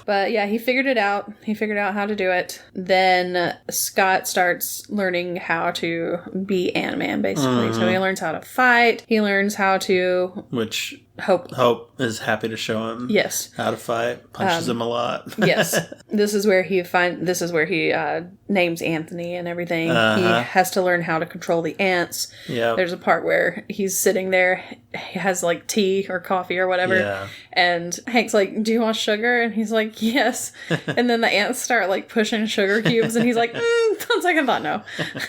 But yeah, he figured it out. He figured out how to do it. Then Scott starts learning how to be Ant-Man, basically. So he learns how to fight. He learns how to... Which... Hope is happy to show him how to fight. Punches him a lot. Yes. This is where he names Anthony and everything. He has to learn how to control the ants. Yeah. There's a part where he's sitting there, he has tea or coffee or whatever. Yeah. And Hank's like, do you want sugar? And he's like, yes. And then the ants start pushing sugar cubes, and he's like, on second thought, no.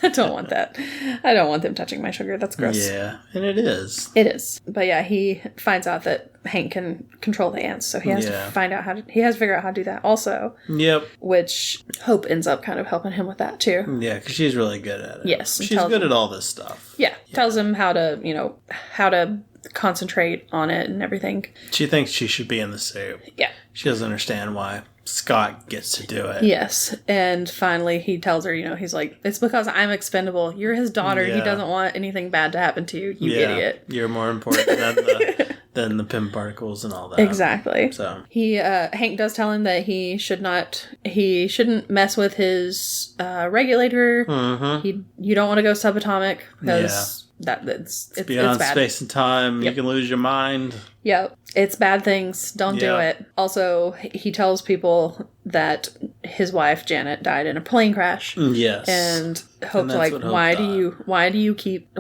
I don't want that. I don't want them touching my sugar. That's gross. Yeah. And it is. It is. But yeah, he finds out that Hank can control the ants, so he has to figure out how to do that also. Yep. Which Hope ends up kind of helping him with that too. Yeah, because she's really good at it. Yes. She's good at all this stuff. Yeah. Tells him how to concentrate on it and everything. She thinks she should be in the suit. Yeah. She doesn't understand why Scott gets to do it. Yes. And finally he tells her, he's like, it's because I'm expendable. You're his daughter. Yeah. He doesn't want anything bad to happen to you, you idiot. You're more important than the PIM particles and all that. Exactly. So Hank does tell him that he shouldn't mess with his regulator. Mm-hmm. You don't want to go subatomic because it's beyond bad. Space and time. Yep. You can lose your mind. Yep. It's bad things. Don't do it. Also, he tells people that his wife, Janet, died in a plane crash. Yes. And Hope's like, why do you keep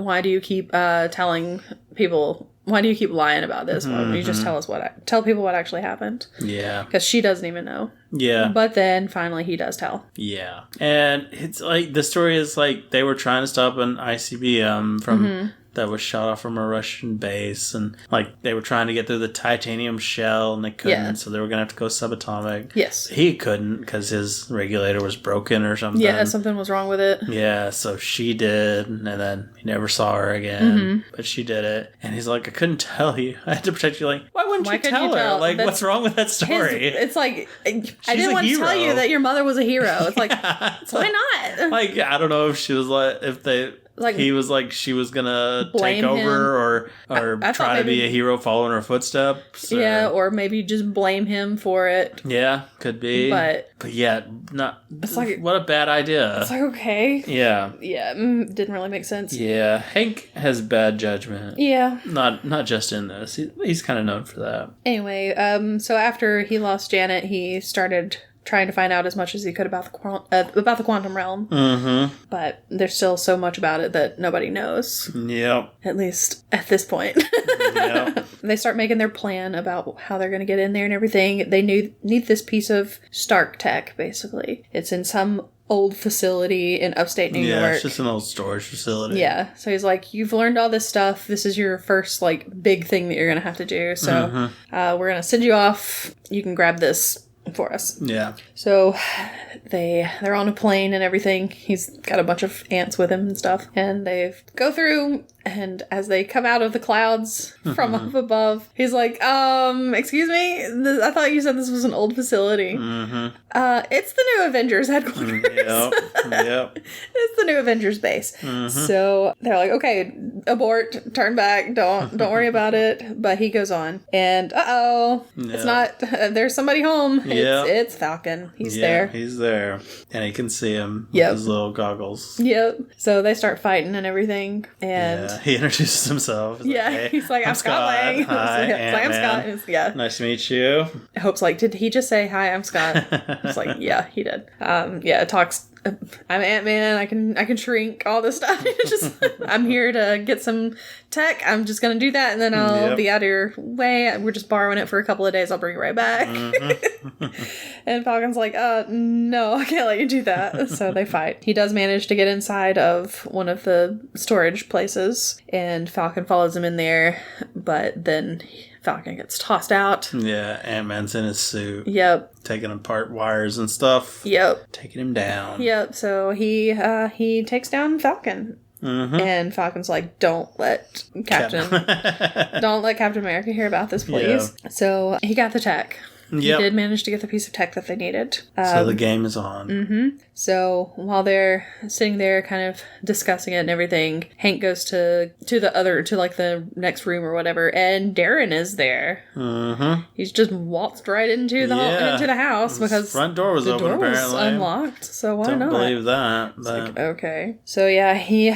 telling people? Why do you keep lying about this? Why don't you just tell people what actually happened? Yeah. Because she doesn't even know. Yeah. But then finally he does tell. Yeah. And it's like, the story is like they were trying to stop an ICBM from that was shot off from a Russian base, and like they were trying to get through the titanium shell and they couldn't, so they were gonna have to go subatomic. Yes. He couldn't because his regulator was broken or something. Yeah, something was wrong with it. Yeah, so she did, and then he never saw her again, but she did it. And he's like, I couldn't tell you. I had to protect you. Like, why wouldn't you tell her? Like, what's wrong with that story? It's like, I didn't want to tell you that your mother was a hero. It's like, why not? Like, I don't know if she was like, if they... Like, he was like she was gonna take over or try to be a hero following her footsteps. Yeah, or maybe just blame him for it. Yeah, could be. But yeah, not. It's like, what a bad idea. It's like, okay. Yeah. Yeah, didn't really make sense. Yeah, Hank has bad judgment. Yeah. Not just in this. He's kind of known for that. Anyway, so after he lost Janet, he started trying to find out as much as he could about the quantum realm. Mm-hmm. But there's still so much about it that nobody knows. Yep. At least at this point. Yep. They start making their plan about how they're going to get in there and everything. They need this piece of Stark tech, basically. It's in some old facility in upstate New York. Yeah, it's just an old storage facility. Yeah. So he's like, you've learned all this stuff. This is your first, like, big thing that you're going to have to do. So we're going to send you off. You can grab this for us. Yeah. So they're on a plane and everything. He's got a bunch of ants with him and stuff. And they go through, and as they come out of the clouds from up above, he's like, excuse me? I thought you said this was an old facility. It's the new Avengers headquarters. Yep. It's the new Avengers base. So they're like, okay, abort, turn back, don't worry about it. But he goes on, and it's not, there's somebody home. It's Falcon. He's there. He's there. And he can see him with his little goggles. Yep. So they start fighting and everything. And he introduces himself. He's like, I'm Scott Lang. Hi, I'm Scott. Nice to meet you. Hope's like, did he just say, hi, I'm Scott? It's like, yeah, he did. It talks, I'm Ant-Man, I can shrink, all this stuff. I'm here to get some tech. I'm just gonna do that, and then I'll be out of your way. We're just borrowing it for a couple of days. I'll bring it right back. And Falcon's like, no, I can't let you do that. So they fight. He does manage to get inside of one of the storage places, and Falcon follows him in there, but then Falcon gets tossed out. Yeah, Ant-Man's in his suit. Yep. Taking apart wires and stuff. Yep. Taking him down. Yep. So he takes down Falcon. And Falcon's like, don't let Captain America hear about this, please. Yeah. So he got the tech. He did manage to get the piece of tech that they needed. So the game is on. So while they're sitting there kind of discussing it and everything, Hank goes to the next room or whatever, and Darren is there. He's just waltzed right into the house because front door was open, apparently. Was unlocked. So why not? Don't believe that. But... Like, okay. So yeah, he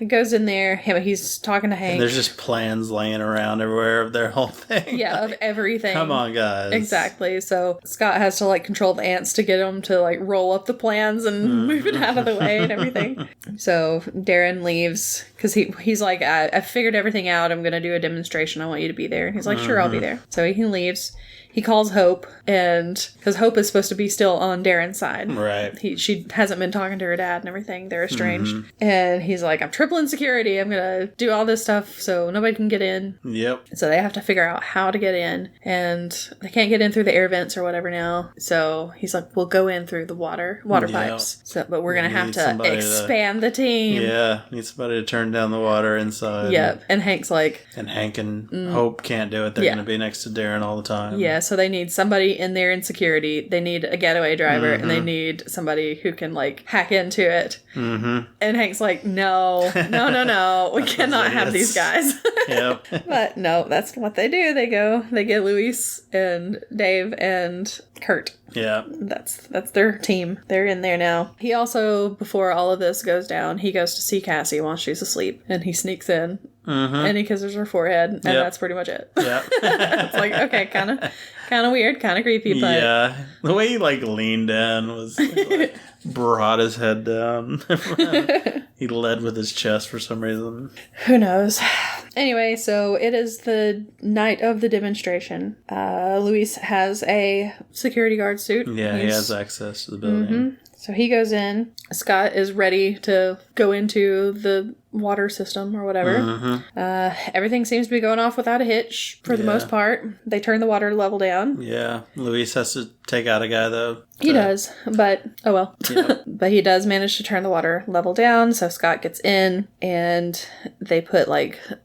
goes in there. He's talking to Hank. And there's just plans laying around everywhere of their whole thing. Yeah, of everything. Come on, guys. Exactly. So Scott has to like control the ants to get them to like roll up the plans and move it out of the way and everything. So Darren leaves because he's like, I figured everything out. I'm going to do a demonstration. I want you to be there. And he's like, sure, I'll be there. So he leaves. He calls Hope, and because Hope is supposed to be still on Darren's side. Right. She hasn't been talking to her dad and everything. They're estranged. And he's like, I'm tripling security. I'm going to do all this stuff so nobody can get in. Yep. So they have to figure out how to get in. And they can't get in through the air vents or whatever now. So he's like, we'll go in through the water pipes. So, but we're going to have to expand the team. Yeah. Need somebody to turn down the water inside. Yep. And Hank's like... And Hank and Hope can't do it. They're going to be next to Darren all the time. Yeah. So they need somebody in there in security. They need a getaway driver, and they need somebody who can like hack into it. And Hank's like, no, we cannot have these guys. But no, that's what they do. They get Luis and Dave and Kurt. Yeah. That's their team. They're in there now. He also, before all of this goes down, he goes to see Cassie while she's asleep, and he sneaks in, and he kisses her forehead, and that's pretty much it. Yeah. It's like, okay, kind of weird, kind of creepy, but... Yeah. The way he, leaned in was, brought his head down. He led with his chest for some reason. Who knows? Anyway, so it is the night of the demonstration. Luis has a security guard suit. Yeah, he has access to the building. Mm-hmm. So he goes in. Scott is ready to go into the water system or whatever. Mm-hmm. Everything seems to be going off without a hitch for the most part. They turn the water level down. Yeah. Luis has to take out a guy, though. He does, but oh well. Yep. But he does manage to turn the water level down, so Scott gets in, and they put,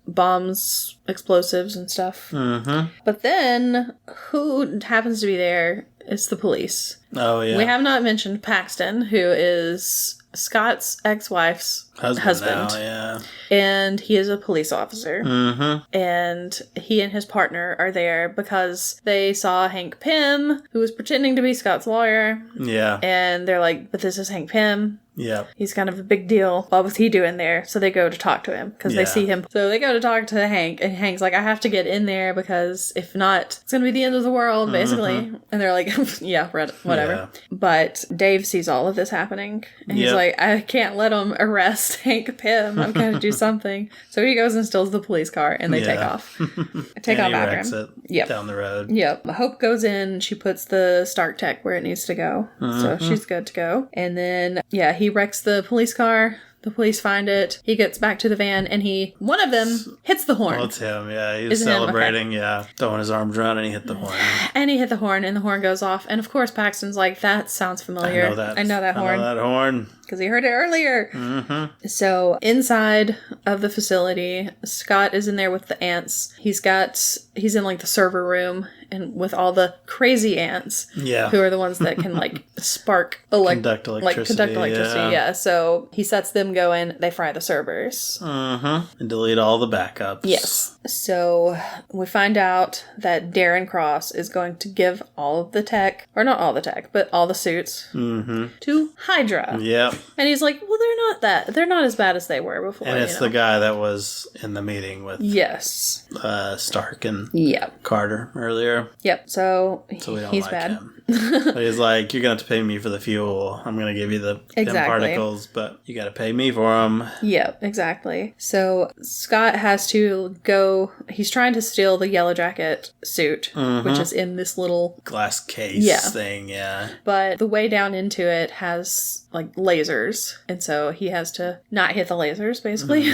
bombs, explosives, and stuff. Mm-hmm. But then, who happens to be there is the police. Oh, yeah. We have not mentioned Paxton, who is Scott's ex-wife's husband. Now, yeah. And he is a police officer. Mm-hmm. And he and his partner are there because they saw Hank Pym, who was pretending to be Scott's lawyer. Yeah. And they're like, but this is Hank Pym. Yeah. He's kind of a big deal. What was he doing there? So they go to talk to him because they see him. So they go to talk to Hank, and Hank's like, I have to get in there because if not, it's going to be the end of the world, basically. Mm-hmm. And they're like, yeah, whatever. Yeah. But Dave sees all of this happening, and he's like, I can't let him arrest Hank Pym. I'm going to do something. So he goes and steals the police car, and they take off. Take off after him. Down the road. Yep. Hope goes in. She puts the Stark Tech where it needs to go. Mm-hmm. So she's good to go. And then, he wrecks the police car. The police find it. He gets back to the van, and one of them hits the horn. Well, it's him, yeah. He was celebrating, throwing his arms around, and he hit the horn. And he hit the horn, and the horn goes off. And of course, Paxton's like, that sounds familiar. I know that horn. Because he heard it earlier. Mm-hmm. So, inside of the facility, Scott is in there with the ants. He's in the server room, and with all the crazy ants. Yeah. Who are the ones that can, conduct electricity. Yeah. So, he sets them going. They fry the servers. Mm-hmm. And delete all the backups. Yes. So, we find out that Darren Cross is going to give all of the tech, or not all the tech, but all the suits to Hydra. Yep. And he's like, well, they're not as bad as they were before. And it's the guy that was in the meeting with Stark and Carter earlier. Yep. So we don't he's like bad. Him. But he's like, you're going to have to pay me for the fuel. I'm going to give you the particles, but you got to pay me for them. Yep, exactly. So Scott has to go, he's trying to steal the Yellow Jacket suit, which is in this little glass case thing, But the way down into it has lasers, and so he has to not hit the lasers, basically.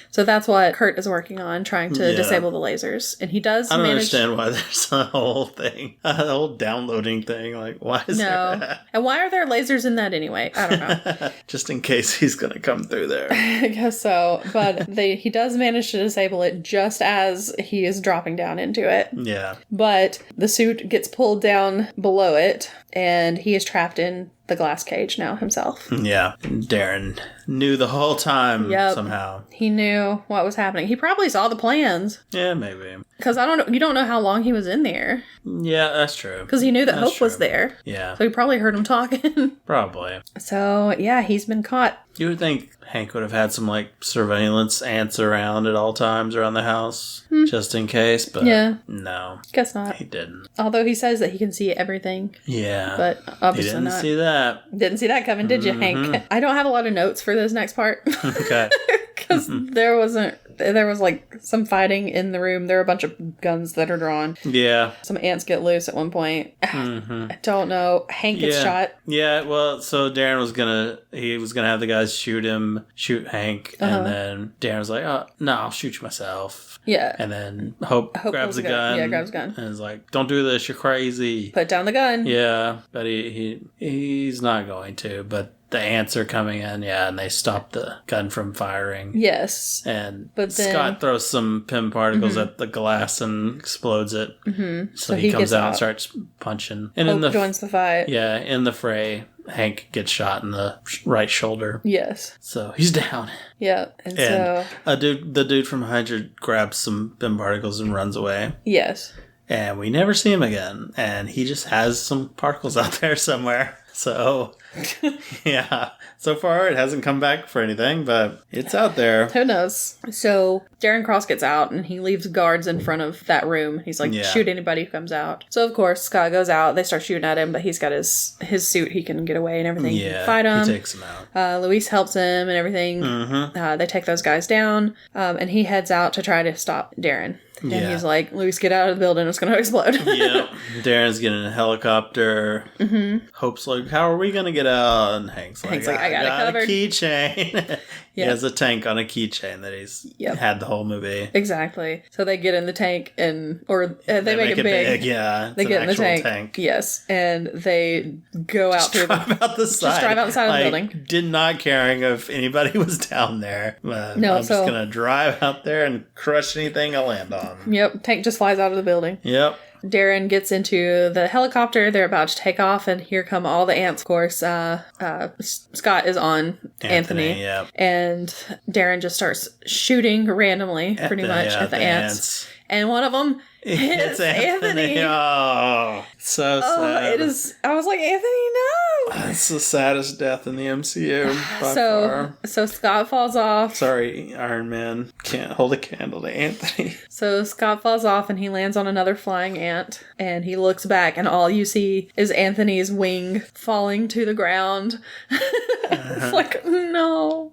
So that's what Kurt is working on, trying to disable the lasers. And he does I don't understand why there's a whole thing, a whole downloading thing. Why is there... And why are there lasers in that anyway? I don't know. Just in case he's going to come through there. I guess so. But he does manage to disable it just as he is dropping down into it. Yeah. But the suit gets pulled down below it, and he is trapped in the glass cage now himself. Yeah. Darren knew the whole time somehow. He knew what was happening. He probably saw the plans. Yeah, maybe. Because you don't know how long he was in there. Yeah, that's true. Because he knew that Hope was there. Yeah. So he probably heard him talking. Probably. So, he's been caught. You would think Hank would have had some, surveillance ants around at all times around the house, just in case, but no. Guess not. He didn't. Although he says that he can see everything. Yeah. But obviously not. Didn't see that. Didn't see that coming, did you, Hank? I don't have a lot of notes for this next part. Okay. Because there was some fighting in the room. There are a bunch of guns that are drawn. Yeah. Some ants get loose at one point. I don't know. Hank gets shot. Yeah, well, so Darren was gonna have the guys shoot Hank, and then Darren was like, oh, no, I'll shoot you myself. Yeah. And then Hope grabs a gun. Yeah, grabs a gun. And is like, don't do this, you're crazy. Put down the gun. Yeah, but he's not going to, but the ants are coming in, and they stop the gun from firing. Yes. But Scott throws some Pym particles at the glass and explodes it. Mm-hmm. So he comes out and starts punching. And Hope joins the fight. Yeah, in the fray, Hank gets shot in the right shoulder. Yes. So he's down. Yeah, and so... the dude from Hydra grabs some Pym particles and runs away. Yes. and we never see him again. And he just has some particles out there somewhere. So, yeah. So far, it hasn't come back for anything, but it's out there. Who knows? So, Darren Cross gets out, and he leaves guards in front of that room. He's like, shoot anybody who comes out. So, of course, Scott goes out. They start shooting at him, but he's got his suit. He can get away and everything. Yeah, fight him. He takes him out. Luis helps him and everything. They take those guys down, and he heads out to try to stop Darren. And he's like, Luis, get out of the building. It's going to explode. Yep. Darren's getting a helicopter. Hope's like, how are we going to get out? And Hank's like, I got it covered. A keychain. He has a tank on a keychain that he's had the whole movie. Exactly. So they get in the tank they make it big. Yeah. They get in the tank. Yes. And they go out through the side. Just drive out the side of the building. Did not caring if anybody was down there. I'm just going to drive out there and crush anything I land on. Yep. Tank just flies out of the building. Yep. Darren gets into the helicopter. They're about to take off, and here come all the ants. Of course, Scott is on Anthony. Yep. And Darren just starts shooting randomly, pretty much, at the ants. And one of them hits Anthony. Oh, so sad. It is. I was like, Anthony, no! It's the saddest death in the MCU by far. So Scott falls off. Sorry, Iron Man can't hold a candle to Anthony. So Scott falls off and he lands on another flying ant. And he looks back and all you see is Anthony's wing falling to the ground. It's like, no.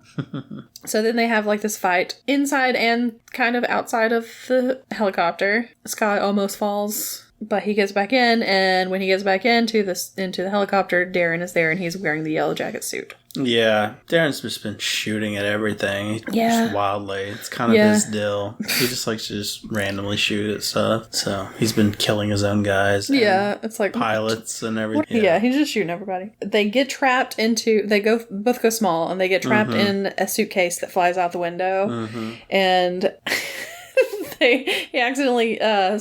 So then they have like this fight inside and kind of outside of the helicopter. Scott almost falls, but he gets back in, and when he gets back into the helicopter, Darren is there and he's wearing the yellow jacket suit. Yeah, Darren's just been shooting at everything. Just wildly. It's kind of his deal. He just likes to just randomly shoot at stuff. So he's been killing his own guys. It's like pilots and everything. Yeah, he's just shooting everybody. They get trapped into. Both go small, and they get trapped in a suitcase that flies out the window, and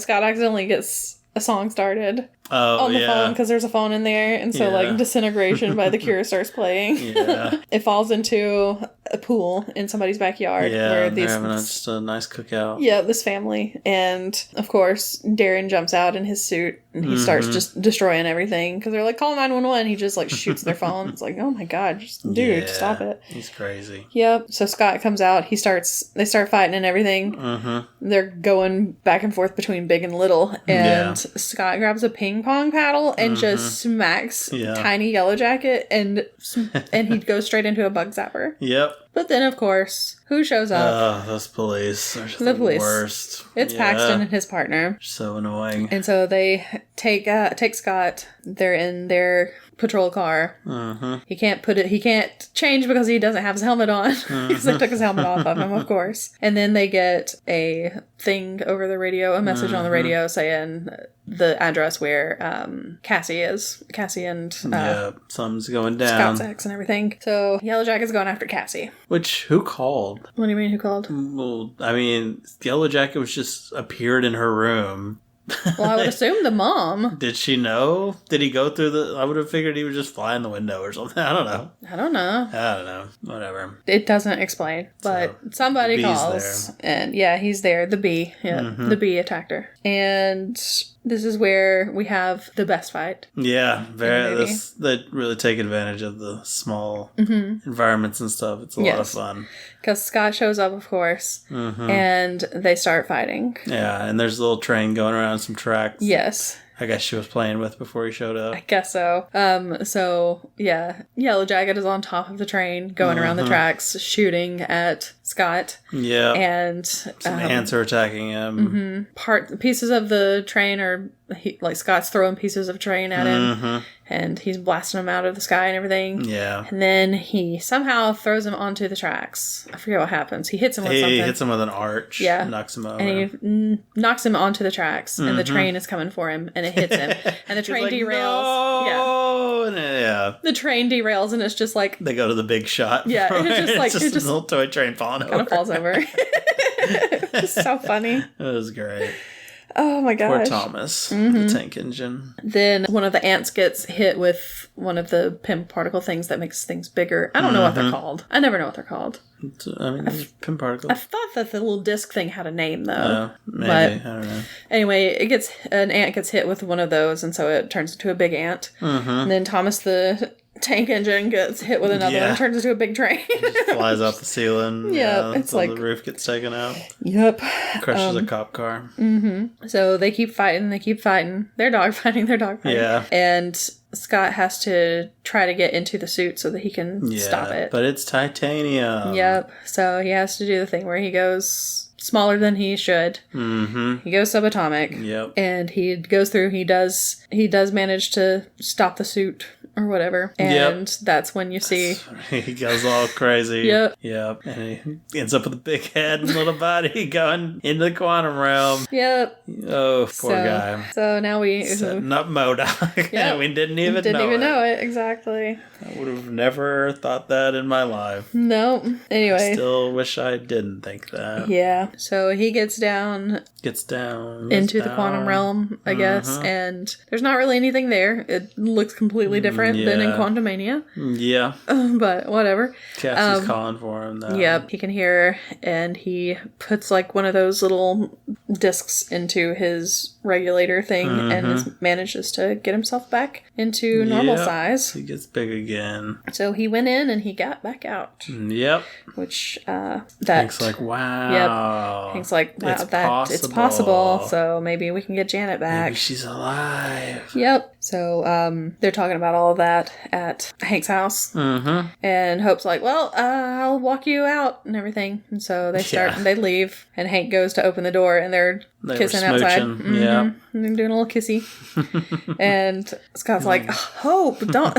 Scott accidentally gets a song started on the phone because there's a phone in there, and so like Disintegration by The Cure starts playing. It falls into a pool in somebody's backyard where they're having just a nice cookout. This family, and of course Darren jumps out in his suit and he starts just destroying everything because they're like, call 911. He just like shoots their phone. It's like, oh my god, dude, stop it. He's crazy. So Scott comes out. They start fighting and everything. They're going back and forth between big and little, and Scott grabs a ping pong paddle and just smacks Tiny Yellow Jacket, and he goes straight into a bug zapper. Yep. But then, of course, who shows up? Those police. They're the police. Worst. It's Paxton and his partner. So annoying. And so they take Scott. They're in their patrol car. He can't change because he doesn't have his helmet on. Because they took his helmet off of him, of course. And then they get a thing over the radio, a message on the radio saying the address where Cassie is. Cassie and something's going down. Scott's ex and everything. So Yellow Jacket's going after Cassie. Which, who called? What do you mean, who called? Well, I mean, Yellow Jacket was just appeared in her room. Well, I would assume the mom. Did she know? Did he go through I would have figured he would just fly in the window or something. I don't know. Whatever. It doesn't explain. But somebody calls. There. And he's there. The bee. Yeah. The bee attacked her. And this is where we have the best fight. Yeah. They really take advantage of the small environments and stuff. It's a lot of fun. Because Scott shows up, of course, and they start fighting. Yeah, and there's a little train going around some tracks. Yes. I guess she was playing with before he showed up. I guess so. Yellow Jacket is on top of the train, going around the tracks, shooting at Scott. Yeah. And some ants are attacking him. Pieces of the train are Scott's throwing pieces of train at him, and he's blasting them out of the sky and everything. Yeah. And then he somehow throws him onto the tracks. I forget what happens. He hits him with something. He hits him with an arch. Yeah. Knocks him over. And he knocks him onto the tracks, and the train is coming for him, and it hits him, and the train derails. No! Yeah. The train derails, and it's just like they go to the big shot. Yeah. And it's just a little toy train falling over. Kind of falls over. It's so funny. It was great. Oh my gosh. Poor Thomas, the tank engine. Then one of the ants gets hit with one of the PIM particle things that makes things bigger. I don't know what they're called. I never know what they're called. I mean, pin particles. I thought that the little disc thing had a name, though. Maybe. But I don't know. anyway, an ant gets hit with one of those, and so it turns into a big ant. Mm-hmm. And then Thomas the tank engine gets hit with another one and turns into a big train. It just flies off the ceiling. Yeah, it's like... the roof gets taken out. Yep. Crushes a cop car. Mm-hmm. So they keep fighting. They're dogfighting. Yeah. And Scott has to try to get into the suit so that he can stop it. But it's titanium. Yep. So he has to do the thing where he goes smaller than he should. Mm-hmm. He goes subatomic. Yep. And he goes through. He does manage to stop the suit or whatever. And that's when you see... He goes all crazy. Yep. And he ends up with a big head and little body going into the quantum realm. Yep. Oh, poor guy. So now we... Setting up MODOK. Yep. We didn't even know it. Exactly. I would have never thought that in my life. No. Anyway. I still wish I didn't think that. Yeah. So he gets down into the quantum realm, I guess, and there's not really anything there. It looks completely different than in Quantumania. Yeah. But whatever. Cassie's calling for him, though. Yep. He can hear, and he puts like one of those little discs into his regulator thing and manages to get himself back into normal size. He gets big again. So he went in and he got back out. Yep. Which, Hank's like, wow. Yep. Hank's like, wow, it's possible. So maybe we can get Janet back. Maybe she's alive. Yep. So they're talking about all of that at Hank's house. Mm-hmm. And Hope's like, well, I'll walk you out and everythking. And so they start and they leave. And Hank goes to open the door and they're kissing outside. Mm-hmm. Yeah. And they're doing a little kissy. And Scott's like, Hope, don't.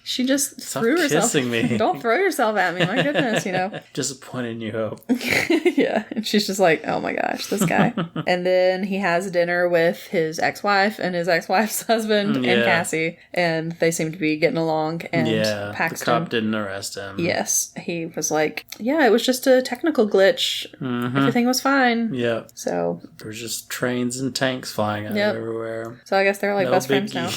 She just threw herself. Kissing me. Don't throw yourself at me. My goodness, Disappointed in you, Hope. Yeah. And she's just like, oh my gosh, this guy. And then he has dinner with his ex-wife and his ex-wife's husband and Cassie. And they seem to be getting along. And Paxton, the cop didn't arrest him. Yes. He was like, yeah, it was just a technical glitch. Mm-hmm. Everything was fine. Yeah. So there was just trains and tanks flying out everywhere. So I guess they're like best friends now.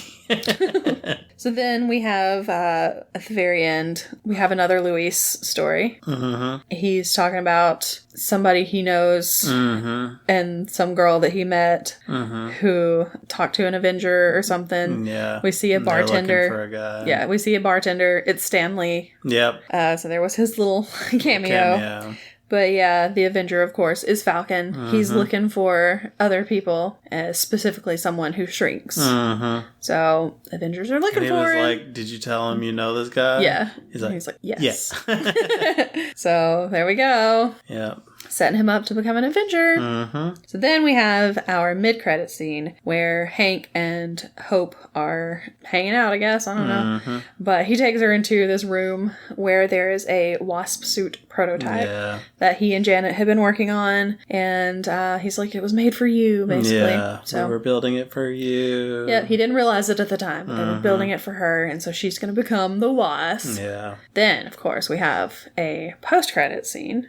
So then we have, at the very end, we have another Luis story. Mm-hmm. He's talking about somebody he knows and some girl that he met who talked to an Avenger or something. Yeah. We see a bartender. They're looking for a guy. Yeah, we see a bartender. It's Stanley. Yep. So there was his little cameo. But yeah, the Avenger, of course, is Falcon. Mm-hmm. He's looking for other people, specifically someone who shrinks. Mm-hmm. So Avengers are looking for him. He was like, did you tell him you know this guy? Yeah. He's like yes. Yeah. So there we go. Yeah. Setting him up to become an Avenger. Mm-hmm. So then we have our mid-credit scene where Hank and Hope are hanging out, I guess. I don't know. But he takes her into this room where there is a wasp suit prototype that he and Janet had been working on. And he's like, it was made for you, basically. Yeah, so we were building it for you. Yeah, he didn't realize it at the time, but they were building it for her. And so she's going to become the wasp. Yeah. Then, of course, we have a post-credit scene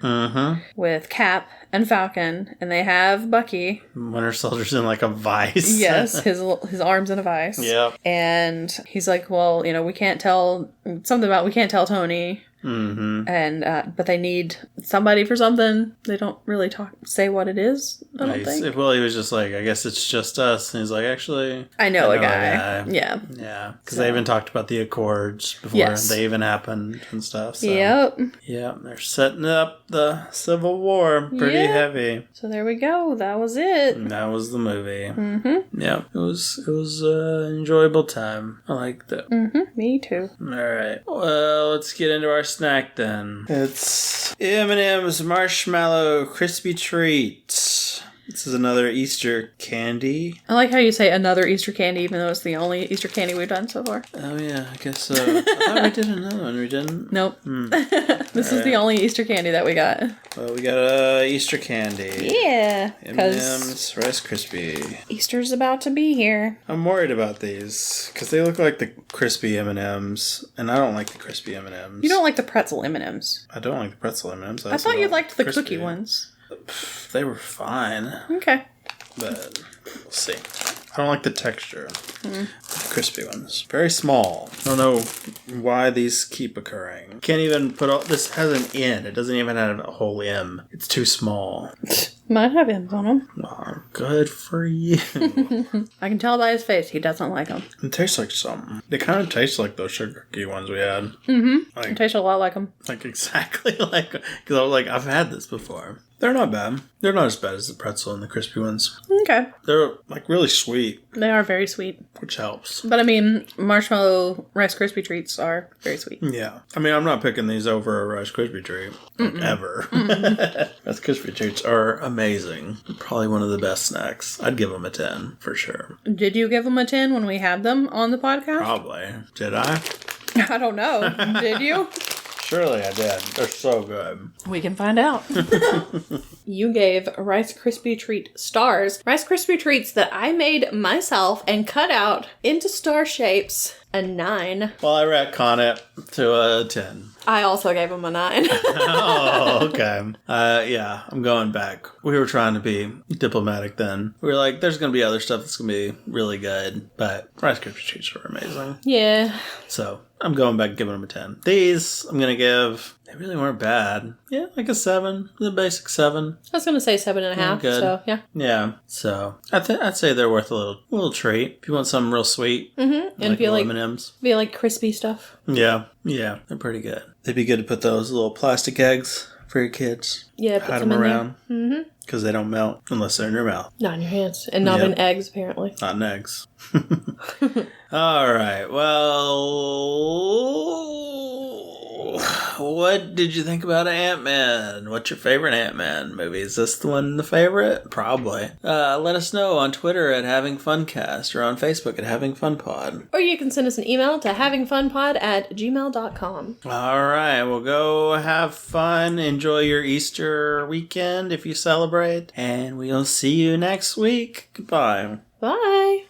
with Cap and Falcon, and they have Bucky. Winter Soldier's in like a vice. Yes, his arm's in a vice. Yep. And he's like, well, we can't tell Tony. Mm-hmm. And but they need somebody for something. They don't really say what it is. I don't think. Well, he was just like, I guess it's just us, and he's like, actually, I know a guy. Yeah, because they even talked about the Accords before they even happened and stuff. So. Yep. Yeah, they're setting up the Civil War pretty heavy. So there we go. That was it. And that was the movie. Mm-hmm. Yeah, it was an enjoyable time. I liked it. Mm-hmm. Me too. All right. Well, let's get into our snack then. It's M&Ms Marshmallow Crispy Treats. This is another Easter candy. I like how you say another Easter candy, even though it's the only Easter candy we've done so far. Oh, yeah, I guess so. I thought we did another one. We didn't? Nope. This is the only Easter candy that we got. Well, we got Easter candy. Yeah. M&M's Rice Krispie. Easter's about to be here. I'm worried about these, because they look like the crispy M&M's, and I don't like the crispy M&M's. You don't like the pretzel M&M's. I don't like the pretzel M&M's. I thought you liked the crispy cookie ones. They were fine. Okay. But we'll see. I don't like the texture. The crispy ones. Very small. I don't know why these keep occurring. Can't even put all... This has an N. It doesn't even have a whole M. It's too small. Might have M's on them. Oh, good for you. I can tell by his face he doesn't like them. It tastes like something. They kind of taste like those sugar cookie ones we had. It tastes a lot like them. Like exactly like... Because I was like, I've had this before. They're not bad. They're not as bad as the pretzel and the crispy ones. Okay. They're like really sweet. They are very sweet. Which helps. But I mean, Marshmallow Rice Krispie treats are very sweet. Yeah. I mean, I'm not picking these over a Rice Krispie treat. Ever. Rice Krispie treats are amazing. Probably one of the best snacks. I'd give them a 10 for sure. Did you give them a 10 when we had them on the podcast? Probably. Did I? I don't know. Did you? Surely I did. They're so good. We can find out. You gave Rice Krispie treat stars. Rice Krispie treats that I made myself and cut out into star shapes. A 9. Well, I retcon it to a 10. I also gave him a 9. Oh, okay. Yeah, I'm going back. We were trying to be diplomatic then. We were like, there's going to be other stuff that's going to be really good, but Rice Krispie treats are amazing. Yeah. So I'm going back and giving them a 10. These, I'm going to give, they really weren't bad. Yeah, like a 7. The basic 7. I was going to say 7.5. Good. So, yeah. Yeah. So I'd say they're worth a little treat. If you want something real sweet. Mm-hmm. And like if you like M&Ms. If you like crispy stuff. Yeah. Yeah. They're pretty good. They'd be good to put those little plastic eggs for your kids. Yeah, hide them around. Mm-hmm. Because they don't melt unless they're in your mouth. Not in your hands. And not in eggs, apparently. Not in eggs. All right. Well, what did you think about Ant-Man? What's your favorite Ant-Man movie? Is this the one the favorite? Probably. Let us know on Twitter at HavingFunCast or on Facebook at HavingFunPod. Or you can send us an email to havingfunpod@gmail.com. All right. Well, go have fun. Enjoy your Easter weekend if you celebrate. And we'll see you next week. Goodbye. Bye.